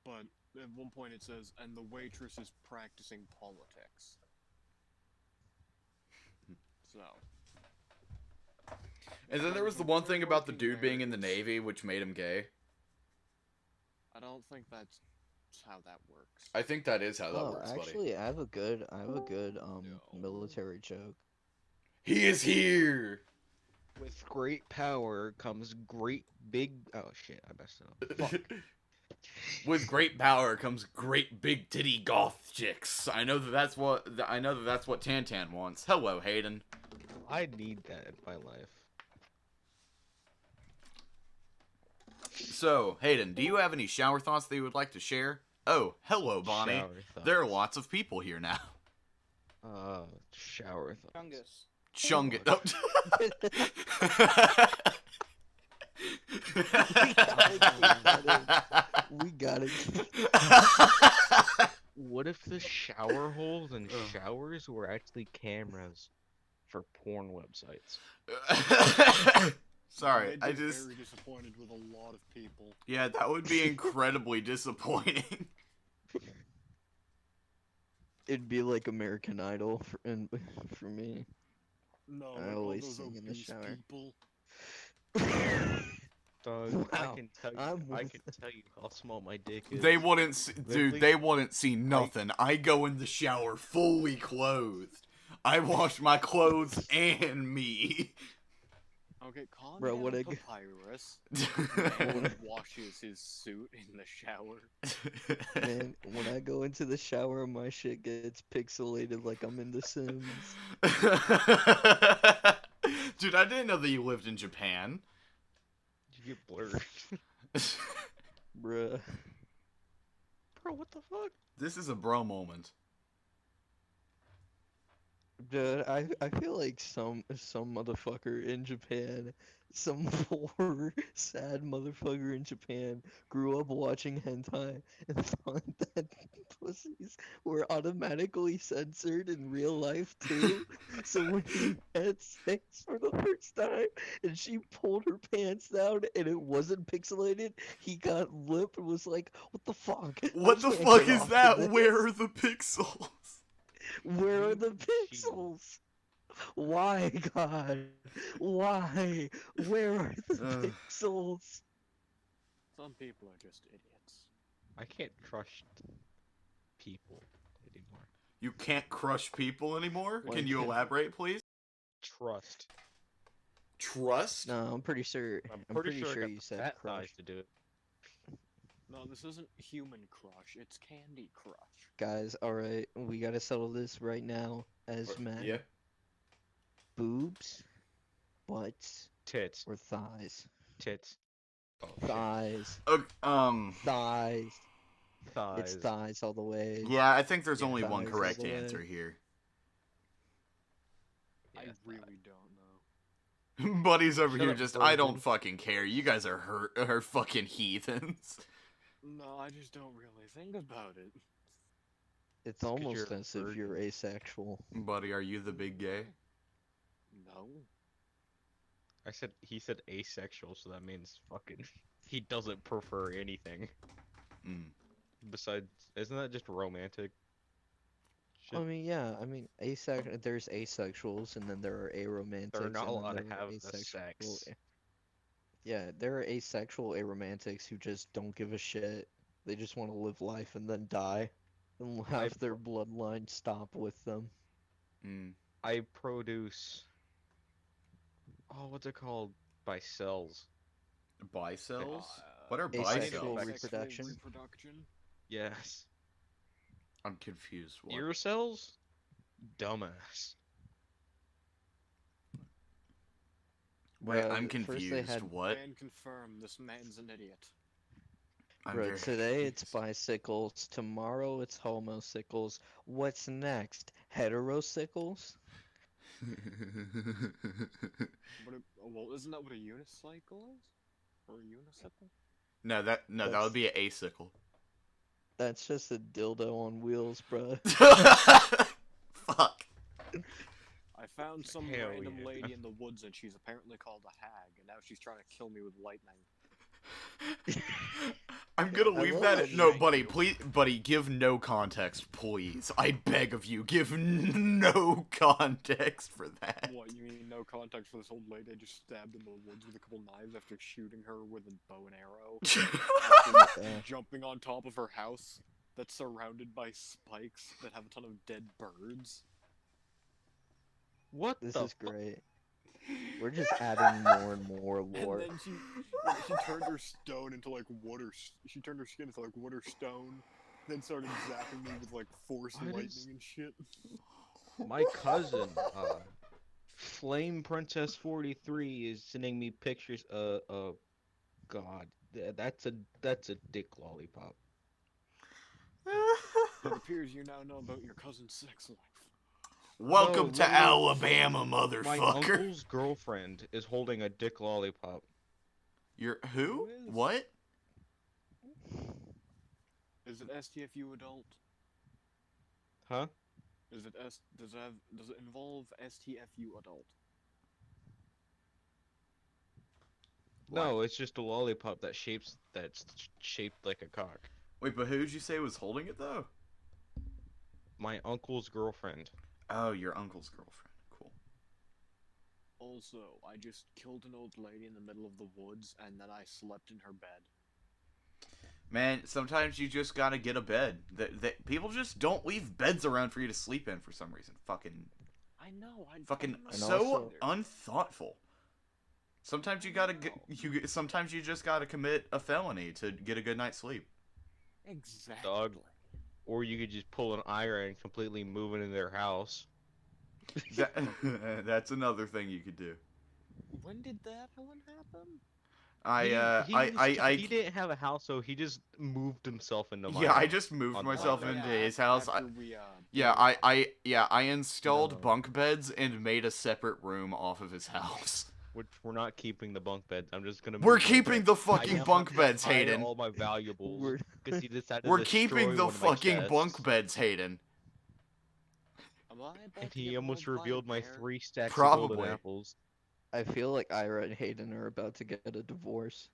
but at one point it says, and the waitress is practicing politics. So. And then Like, there was the if one they're thing about the working dude there, being in the it's- Navy, which made him gay. I don't think that's how that works. I think that is how that Oh, works, buddy. actually, I have a good No. military joke. He is here. With great power comes great big. Oh shit! I messed it up. Fuck. With great power comes great big titty goth chicks. I know that's what Tantan wants. Hello, Hayden. I need that in my life. So, Hayden, do you have any shower thoughts that you would like to share? Oh, hello, Bonnie. Shower thoughts. There are lots of people here now. Shower thoughts. Chungus. Chungus. We got it. What if the shower holes and showers were actually cameras for porn websites? Sorry, I'd I be just... very disappointed with a lot of people. Yeah, that would be incredibly disappointing. It'd be like American Idol for me. No, I like all always those sing in the obese shower. people. Doug, Wow, I can tell I'm- you how small my dick is. They wouldn't see, dude, Literally, they wouldn't see nothing. I go in the shower fully clothed. I wash my clothes and me. Okay, calm Bro, down, what a Papyrus. Man washes his suit in the shower. Man, when I go into the shower, my shit gets pixelated like I'm in The Sims. Dude, I didn't know that you lived in Japan. You get blurred. Bruh. Bro, what the fuck? This is a bro moment. Dude, I feel like some motherfucker in Japan, some poor sad motherfucker in Japan grew up watching hentai and thought that pussies were automatically censored in real life too. So when he had sex for the first time and she pulled her pants down and it wasn't pixelated, he got lip and was like, "What the fuck? I What the can't fuck get is off that? of this. Where are the pixels? Where are the Gee. pixels? Why, God? Why? Where are the Ugh. pixels? Some people are just idiots. I can't trust people anymore. You can't crush people anymore? Why Can you can't- elaborate, please? Trust. Trust? No, I'm pretty sure. I'm pretty sure I got you the said fat crush. thighs to do it. No, this isn't Human Crush, it's Candy Crush. Guys, alright, we gotta settle this right now as men. Yeah. Boobs, butts, Tits. or thighs? Tits. Oh, shit. Thighs. Okay, Thighs. Thighs. It's thighs all the way. yeah, I think there's Yeah, only one thighs correct all the way. answer here. I Yeah, really don't know. Buddy's over Shut here up, just, I don't virgin. fucking care. You guys are fucking heathens. No, I just don't really think about it. It's 'cause almost you're a as if you're asexual. Buddy, are you the big gay? No. He said asexual, so that means fucking he doesn't prefer anything. Mm. Besides, isn't that just romantic? I Shit. mean, yeah, I mean, there's asexuals, and then there are aromantics. They're not and then allowed to there are have the asexual sex. Yeah, there are asexual aromantics who just don't give a shit. They just want to live life and then die, and have their bloodline stop with them. Mm. I produce. Oh, what's it called? By cells. Bicels? Uh, What are Asexual bicels? reproduction. reproduction? Yes. I'm confused. What? Ear cells? Dumbass. Wait, Bruh, I'm first they confused. had- What? Can confirm this man's an idiot. I'm Bro, very today it's confused. bicycles, tomorrow it's homosexuals. What's next? Heterosexuals? Well, isn't that what a unicycle is? Or a unicycle? no, that That's- would be an asicle. That's just a dildo on wheels, bruh. Fuck. I found some Hell random yeah. lady in the woods and she's apparently called a hag, and now she's trying to kill me with lightning. I'm gonna I leave love that. that No, thank buddy, you. please, buddy, give no context, please. I beg of you, give no context for that. What, you mean no context for this old lady I just stabbed in the woods with a couple knives after shooting her with a bow and arrow? After Yeah. jumping on top of her house that's surrounded by spikes that have a ton of dead birds? What This the is great. We're just adding more and more And lore. then she turned her stone into like water. She turned her skin into like water stone. Then started zapping me with like force Why lightning does- and shit. My cousin, Flame Princess 43, is sending me pictures. God, that's a dick lollipop. It appears you now know about your cousin's sex life. Welcome No, to literally, Alabama, My motherfucker. uncle's girlfriend is holding a dick lollipop. You're who? Who is? What? Is it STFU adult? Huh? Does it involve STFU adult? No, it's just a lollipop that's shaped like a cock. Wait, but who'd you say was holding it though? My uncle's girlfriend. Oh, your uncle's girlfriend. Cool. Also, I just killed an old lady in the middle of the woods, and then I slept in her bed. Man, sometimes you just gotta get a bed. That people just don't leave beds around for you to sleep in for some reason. Fucking I know. fucking I'm not And so also- unthoughtful. Sometimes you gotta sometimes you just gotta commit a felony to get a good night's sleep. Exactly. Dog. Or you could just pull an Ira and completely move it in their house. That, that's another thing you could do. When did that one happen? He didn't have a house, so he just moved himself into my Yeah, I house. just moved on myself Wi-Fi. into his house. After we, Yeah, I installed No. bunk beds and made a separate room off of his house. Which we're not keeping the bunk beds. I'm just gonna. We're move my keeping bed. the I fucking now bunk have to beds, hide Hayden. All my valuables. We're Because he decided to We're destroy keeping the one of my fucking chests, bunk beds, Hayden. am I about And to he get almost robbed by a revealed my bear? 3 stacks of Probably. golden apples. I feel like Ira and Hayden are about to get a divorce.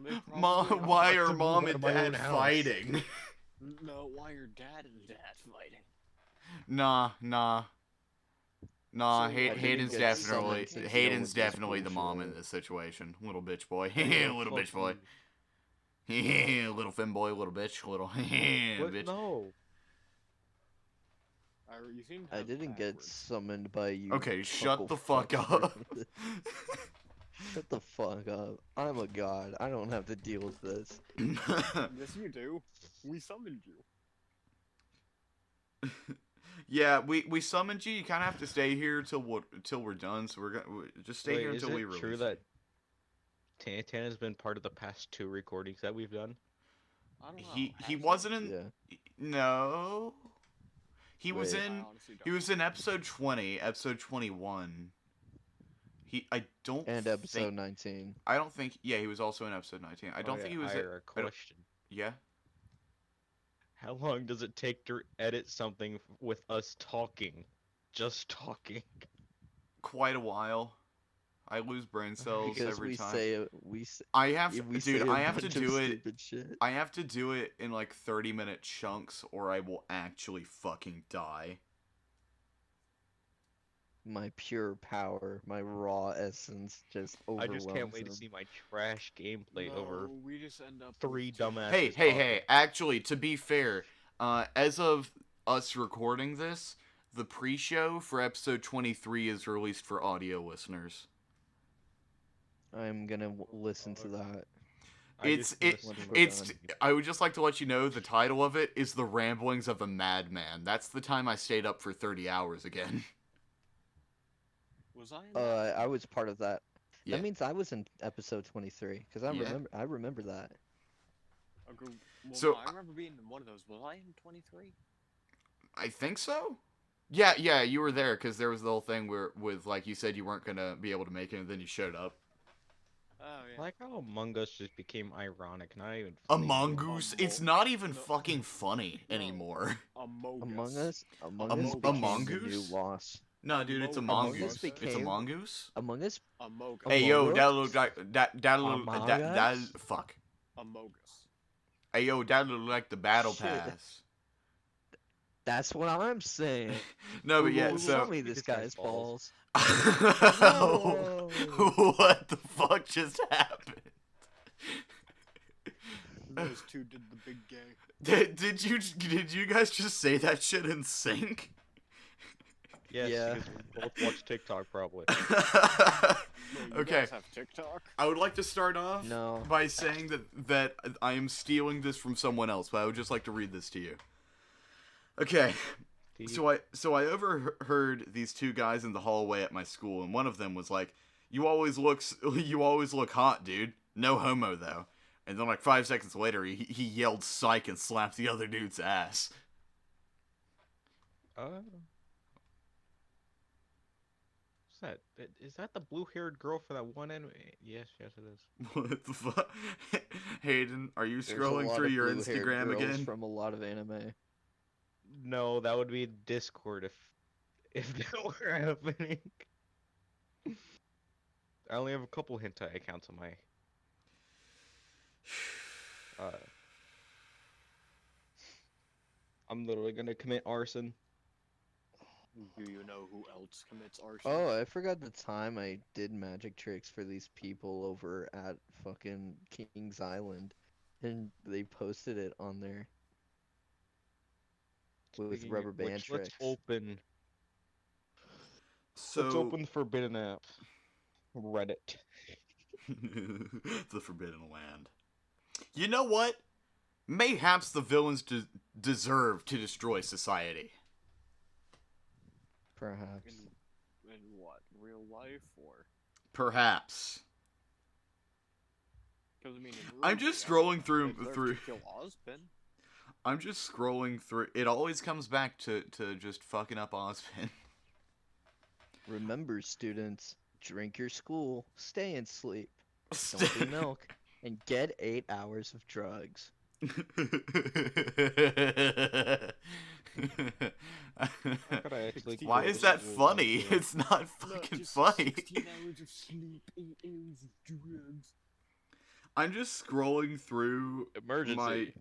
They Mom, probably why to are move mom out and of my own dad house. fighting? No, why are dad and dad fighting? Nah. So, Hayden's get definitely summoned to Hayden's deal with this definitely the mom in bullshit. this situation. Little bitch boy. Yeah, Little fuck bitch boy. Little femboy, little bitch, little What? bitch. No. You seem to I have didn't get backwards. summoned by you. Okay, shut chuckle the fuck fucks. up. Shut the fuck up. I'm a god. I don't have to deal with this. Yes, you do. We summoned you. Yeah, we summoned you. You kind of have to stay here till we're done. So we're gonna just stay Wait, here is until it we release. true that Tantan has been part of the past 2 recordings that we've done? I don't know. He has wasn't in. Yeah. No. He was Wait. I in. honestly He don't. was in episode 20, episode 21. I don't. And episode think, 19. I don't think. Yeah, he was also in episode 19. I don't think he was. A I don't- question. Yeah. How long does it take to edit something with us talking? Just talking. Quite a while. I lose brain cells Because every we time. say I have we to, say dude. a I have to bunch of do it. stupid shit. I have to do it in like 30-minute chunks, or I will actually fucking die. My pure power, my raw essence just I overwhelms just can't wait them. to see my trash gameplay over No, we just end up 3 with two- dumbasses. Hey, talking. actually, to be fair, as of us recording this, the pre-show for episode 23 is released for audio listeners. I'm gonna listen to that. I It's- just it- listened to we're It's. done. I would just like to let you know the title of it is The Ramblings of a Madman. That's the time I stayed up for 30 hours again. Was I in that? I was part of that. Yeah. That means I was in episode 23 because I Yeah. remember that. Okay, well, So, no, I remember being in one of those. Was I in 23? I think so. Yeah, you were there because there was the whole thing where, with like you said, you weren't gonna be able to make it, and then you showed up. Oh yeah. I like how Among Us just became ironic, not even funny Among anymore. Us, it's not even No. fucking funny No. anymore. Among Us Among became Among the new Us? loss. No, dude, it's Among Among Us Us. became- It's Among Us. Among Us, Amogus. Hey yo, Among that Us? look like that look Among that Us? fuck. Amogus. Hey yo, that look like the battle Shit. pass. that's what I'm saying. No, but yeah, Ooh, so show me this guy's balls. what the fuck just happened? Those two did the big gay. Did you guys just say that shit in sync? Yes, Yeah. because we both watch TikTok probably. You Okay. guys have TikTok? I would like to start off No. by saying that I am stealing this from someone else, but I would just like to read this to you. Okay. So I overheard these two guys in the hallway at my school, and one of them was like, you always look hot, dude. No homo though." And then like 5 seconds later, he yelled "psych" and slapped the other dude's ass. What's that? Is that the blue-haired girl for that one anime? Yes, it is. What the fuck? Hayden, are you There's a scrolling lot through of your blue-haired Instagram girls again? from a lot of anime. No, that would be Discord if that were happening. I only have a couple hentai accounts on my. I'm literally gonna commit arson. Do you know who else commits arson? Oh, I forgot the time I did magic tricks for these people over at fucking King's Island, and they posted it on there with Speaking rubber of band which, tricks. Let's open So the Forbidden app. Reddit. the Forbidden Land. You know what? Mayhaps the villains deserve to destroy society. Perhaps. In what? Real life or? Perhaps. Because I mean, in I'm real just life, scrolling they deserve to kill Ozpin. I'm just scrolling through. It always comes back to just fucking up Ozpin. Remember, students, drink your school, stay and sleep, don't do milk, and get 8 hours of drugs. Gotta actually Why kill is this that wolf funny? right there. It's not No, fucking just funny. 16 hours of sleep, 8 hours of drugs. I'm just scrolling through Emergency.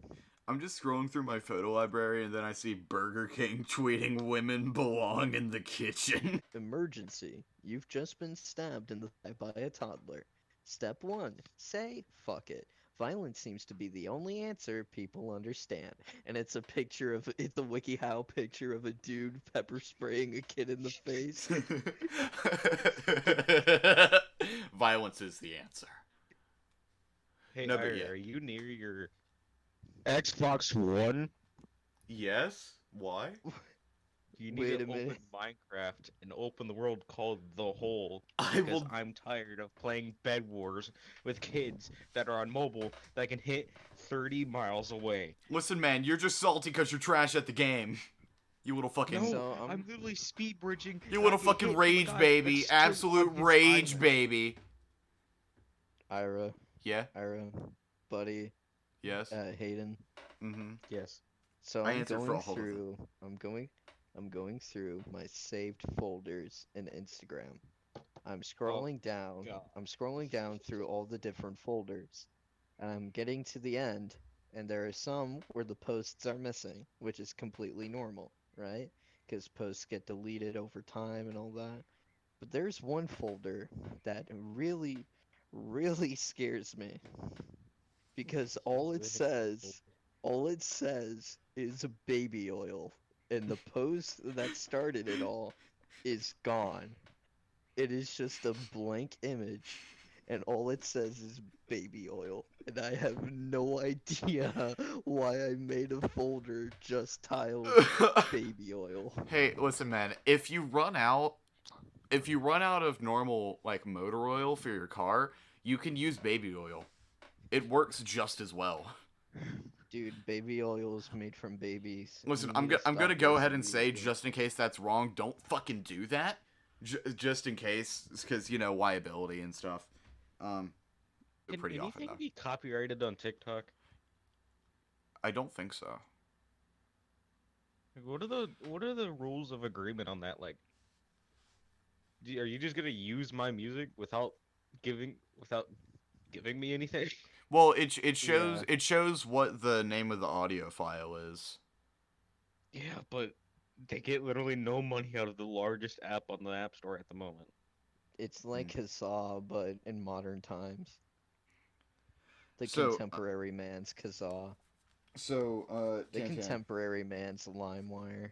I'm just scrolling through my photo library, and then I see Burger King tweeting "Women belong in the kitchen." Emergency. You've just been stabbed in the thigh by a toddler. Step 1. Say, fuck it. Violence seems to be the only answer people understand. And it's a picture of, it's the WikiHow picture of a dude pepper spraying a kid in the face. Violence is the answer. Hey, No, but Ira, yeah. are you near your Xbox One? Yes. Why? You need Wait to a minute. open Minecraft and open the world called The Hole. I Because will- I'm tired of playing Bed Wars with kids that are on mobile that can hit 30 miles away. Listen, man, you're just salty because you're trash at the game. You little fucking. No, So, I'm literally speed bridging. You little I get fucking hit, rage oh my God, baby. that's straight Absolute on his rage island. baby. Ira, Yeah? buddy, Yes? Hayden. Mm-hmm. Yes. So I I'm answered for going all of them. through. I'm going through my saved folders in Instagram. I'm scrolling down. God. I'm scrolling down through all the different folders, and I'm getting to the end. And there are some where the posts are missing, which is completely normal, right? Because posts get deleted over time and all that. But there's one folder that really, really scares me. Because all it says is baby oil, and the post that started it all is gone. It is just a blank image, and all it says is baby oil, and I have no idea why I made a folder just tiled baby oil. Hey, listen, man. If you run out of normal like motor oil for your car, you can use baby oil. It works just as well. Dude, baby oil is made from babies. Listen, You I'm need to I'm gonna stop go ahead using and say, baby oil. just in case that's wrong, don't fucking do that. Just in case, because you know liability and stuff. Can Pretty often anything though. be copyrighted on TikTok? I don't think so. Like, what are the rules of agreement on that? Like, are you just gonna use my music without giving me anything? Well, it shows what the name of the audio file is. Yeah, but they get literally no money out of the largest app on the App Store at the moment. It's like Kazaa, but in modern times. The So, contemporary man's Kazaa. So, The contemporary man's LimeWire.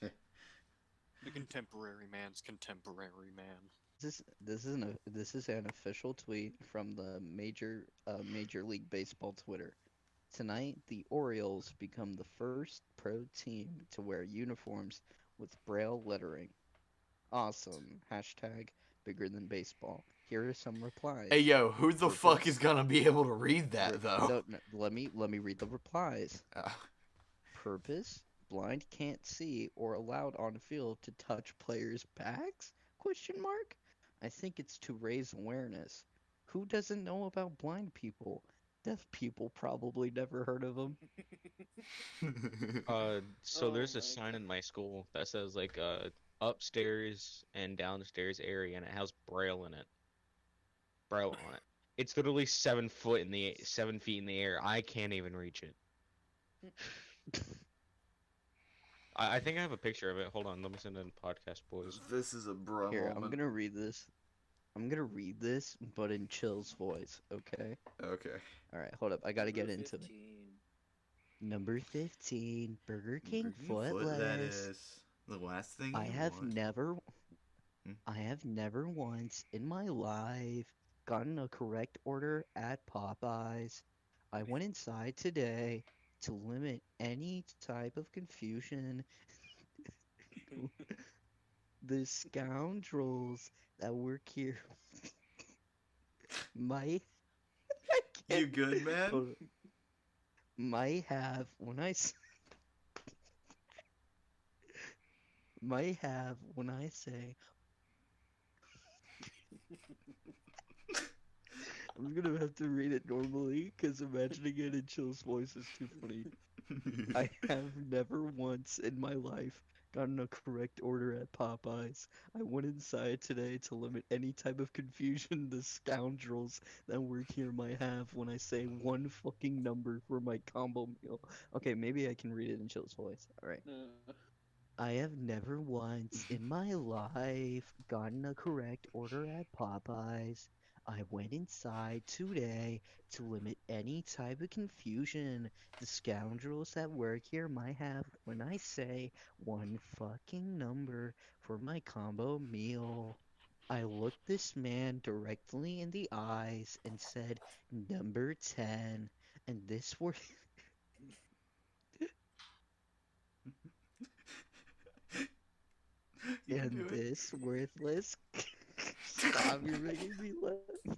The contemporary man's contemporary man. This is an official tweet from the Major League Baseball Twitter. Tonight, the Orioles become the first pro team to wear uniforms with Braille lettering. Awesome. Hashtag bigger than baseball. Here are some replies. Hey yo, who the fuck Purpose- is gonna be able to read that though? No, let me read the replies. Purpose: blind can't see or allowed on field to touch players' backs? Question mark. I think it's to raise awareness. Who doesn't know about blind people? Deaf people probably never heard of them. So Oh there's a my sign God. in my school that says like upstairs and downstairs area, and it has Braille in it. Braille on it. It's literally 7 feet in the air. I can't even reach it. I think I have a picture of it. Hold on, let me send it in podcast, boys. This is a bro Here, moment. I'm gonna read this. I'm gonna read this, but in Chill's voice, okay? Okay. Alright, hold up. I gotta get into it. Number 15, Burger King foot lettuce. The last thing I you have want. never Hmm? I have never once in my life gotten a correct order at Popeyes. I went inside today to limit any type of confusion. The scoundrels that work here might I You can't good, man? hold up. Might have when might have when I say I'm gonna have to read it normally because imagining it in Chill's voice is too funny. I have never once in my life gotten a correct order at Popeyes. I went inside today to limit any type of confusion the scoundrels that work here might have when I say one fucking number for my combo meal. Okay, maybe I can read it in Chill's voice. Alright. I have never once in my life gotten a correct order at Popeyes. I went inside today to limit any type of confusion the scoundrels that work here might have when I say one fucking number for my combo meal. I looked this man directly in the eyes and said number 10, and this were You can and do it. this worthless. Stop! You're making me laugh.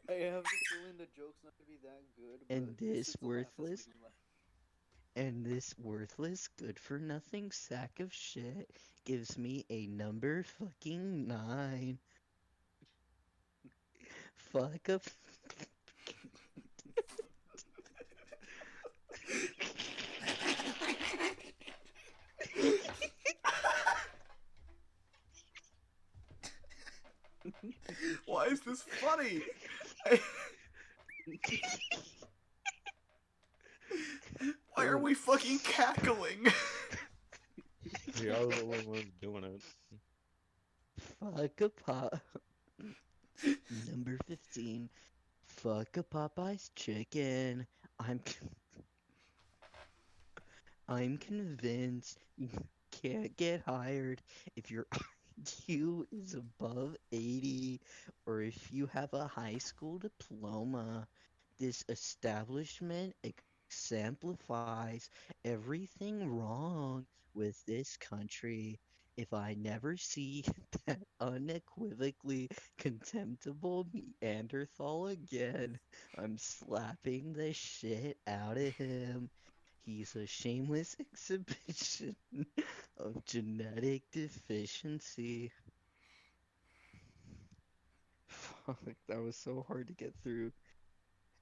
I have the feeling the joke's not gonna be that good. And But this just the laugh is worthless, making me laugh. and this worthless, good-for-nothing sack of shit gives me a number fucking 9. Fuck up. Why is this funny? Why are we fucking cackling? Y'all are the only ones doing it. Fuck a pop. Number 15. Fuck a Popeye's chicken. I'm convinced you can't get hired if your IQ is above 80 or if you have a high school diploma. This establishment exemplifies everything wrong with this country. If I never see that unequivocally contemptible Neanderthal again, I'm slapping the shit out of him. He's a shameless exhibition of genetic deficiency. Fuck, that was so hard to get through.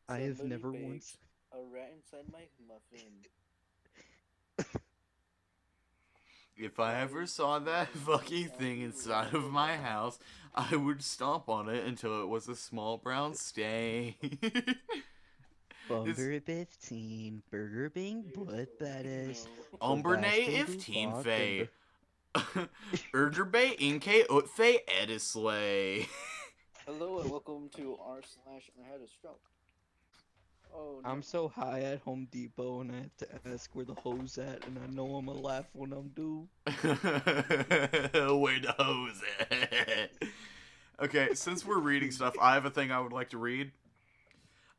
I have Somebody never baked once. a rat inside my muffin. If I ever saw that fucking thing inside of my house, I would stomp on it until it was a small brown stain. Bumber 15, Burger Bing Butt Bettis, Ombernay ifteen fay. Urgerbay inke utfe edislay. Hello and welcome to r/I had a stroke. Oh no. I'm so high at Home Depot and I have to ask where the hose at, and I know I'ma laugh when I'm due. Where the hose at? Okay, since we're reading stuff, I have a thing I would like to read.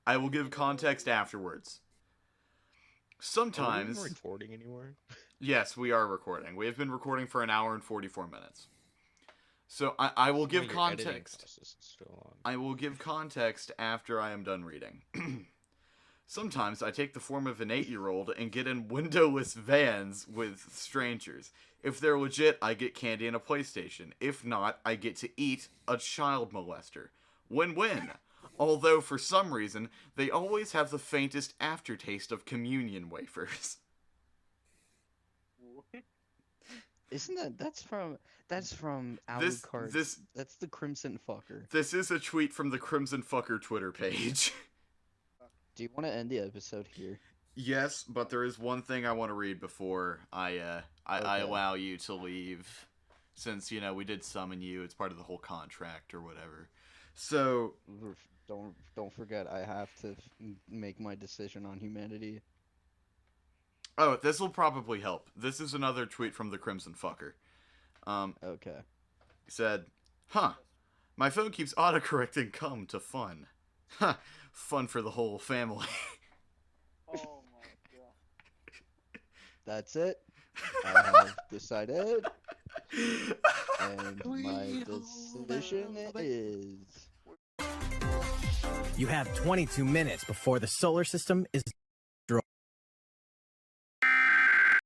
I will give context afterwards. Are we Sometimes, even recording anymore? yes, we are recording. We have been recording for an hour and 44 minutes. So I will give Your editing context. process is still on. I will give context after I am done reading. Sometimes I take the form of an 8-year-old and get in windowless vans with strangers. If they're legit, I get candy and a PlayStation. If not, I get to eat a child molester. Win-win. Although, for some reason, they always have the faintest aftertaste of communion wafers. Isn't that's from This- Alucard? this- That's the Crimson Fucker. This is a tweet from the Crimson Fucker Twitter page. Do you want to end the episode here? Yes, but there is one thing I want to read before I Okay. allow you to leave, since we did summon you. It's part of the whole contract or whatever. So Don't forget, I have to make my decision on humanity. oh, this will probably help. This is another tweet from the Crimson Fucker. Okay. He said, "Huh, my phone keeps autocorrecting cum to fun. Huh, fun for the whole family." Oh my god. That's it. I have decided, and my decision is. You have 22 minutes before the solar system is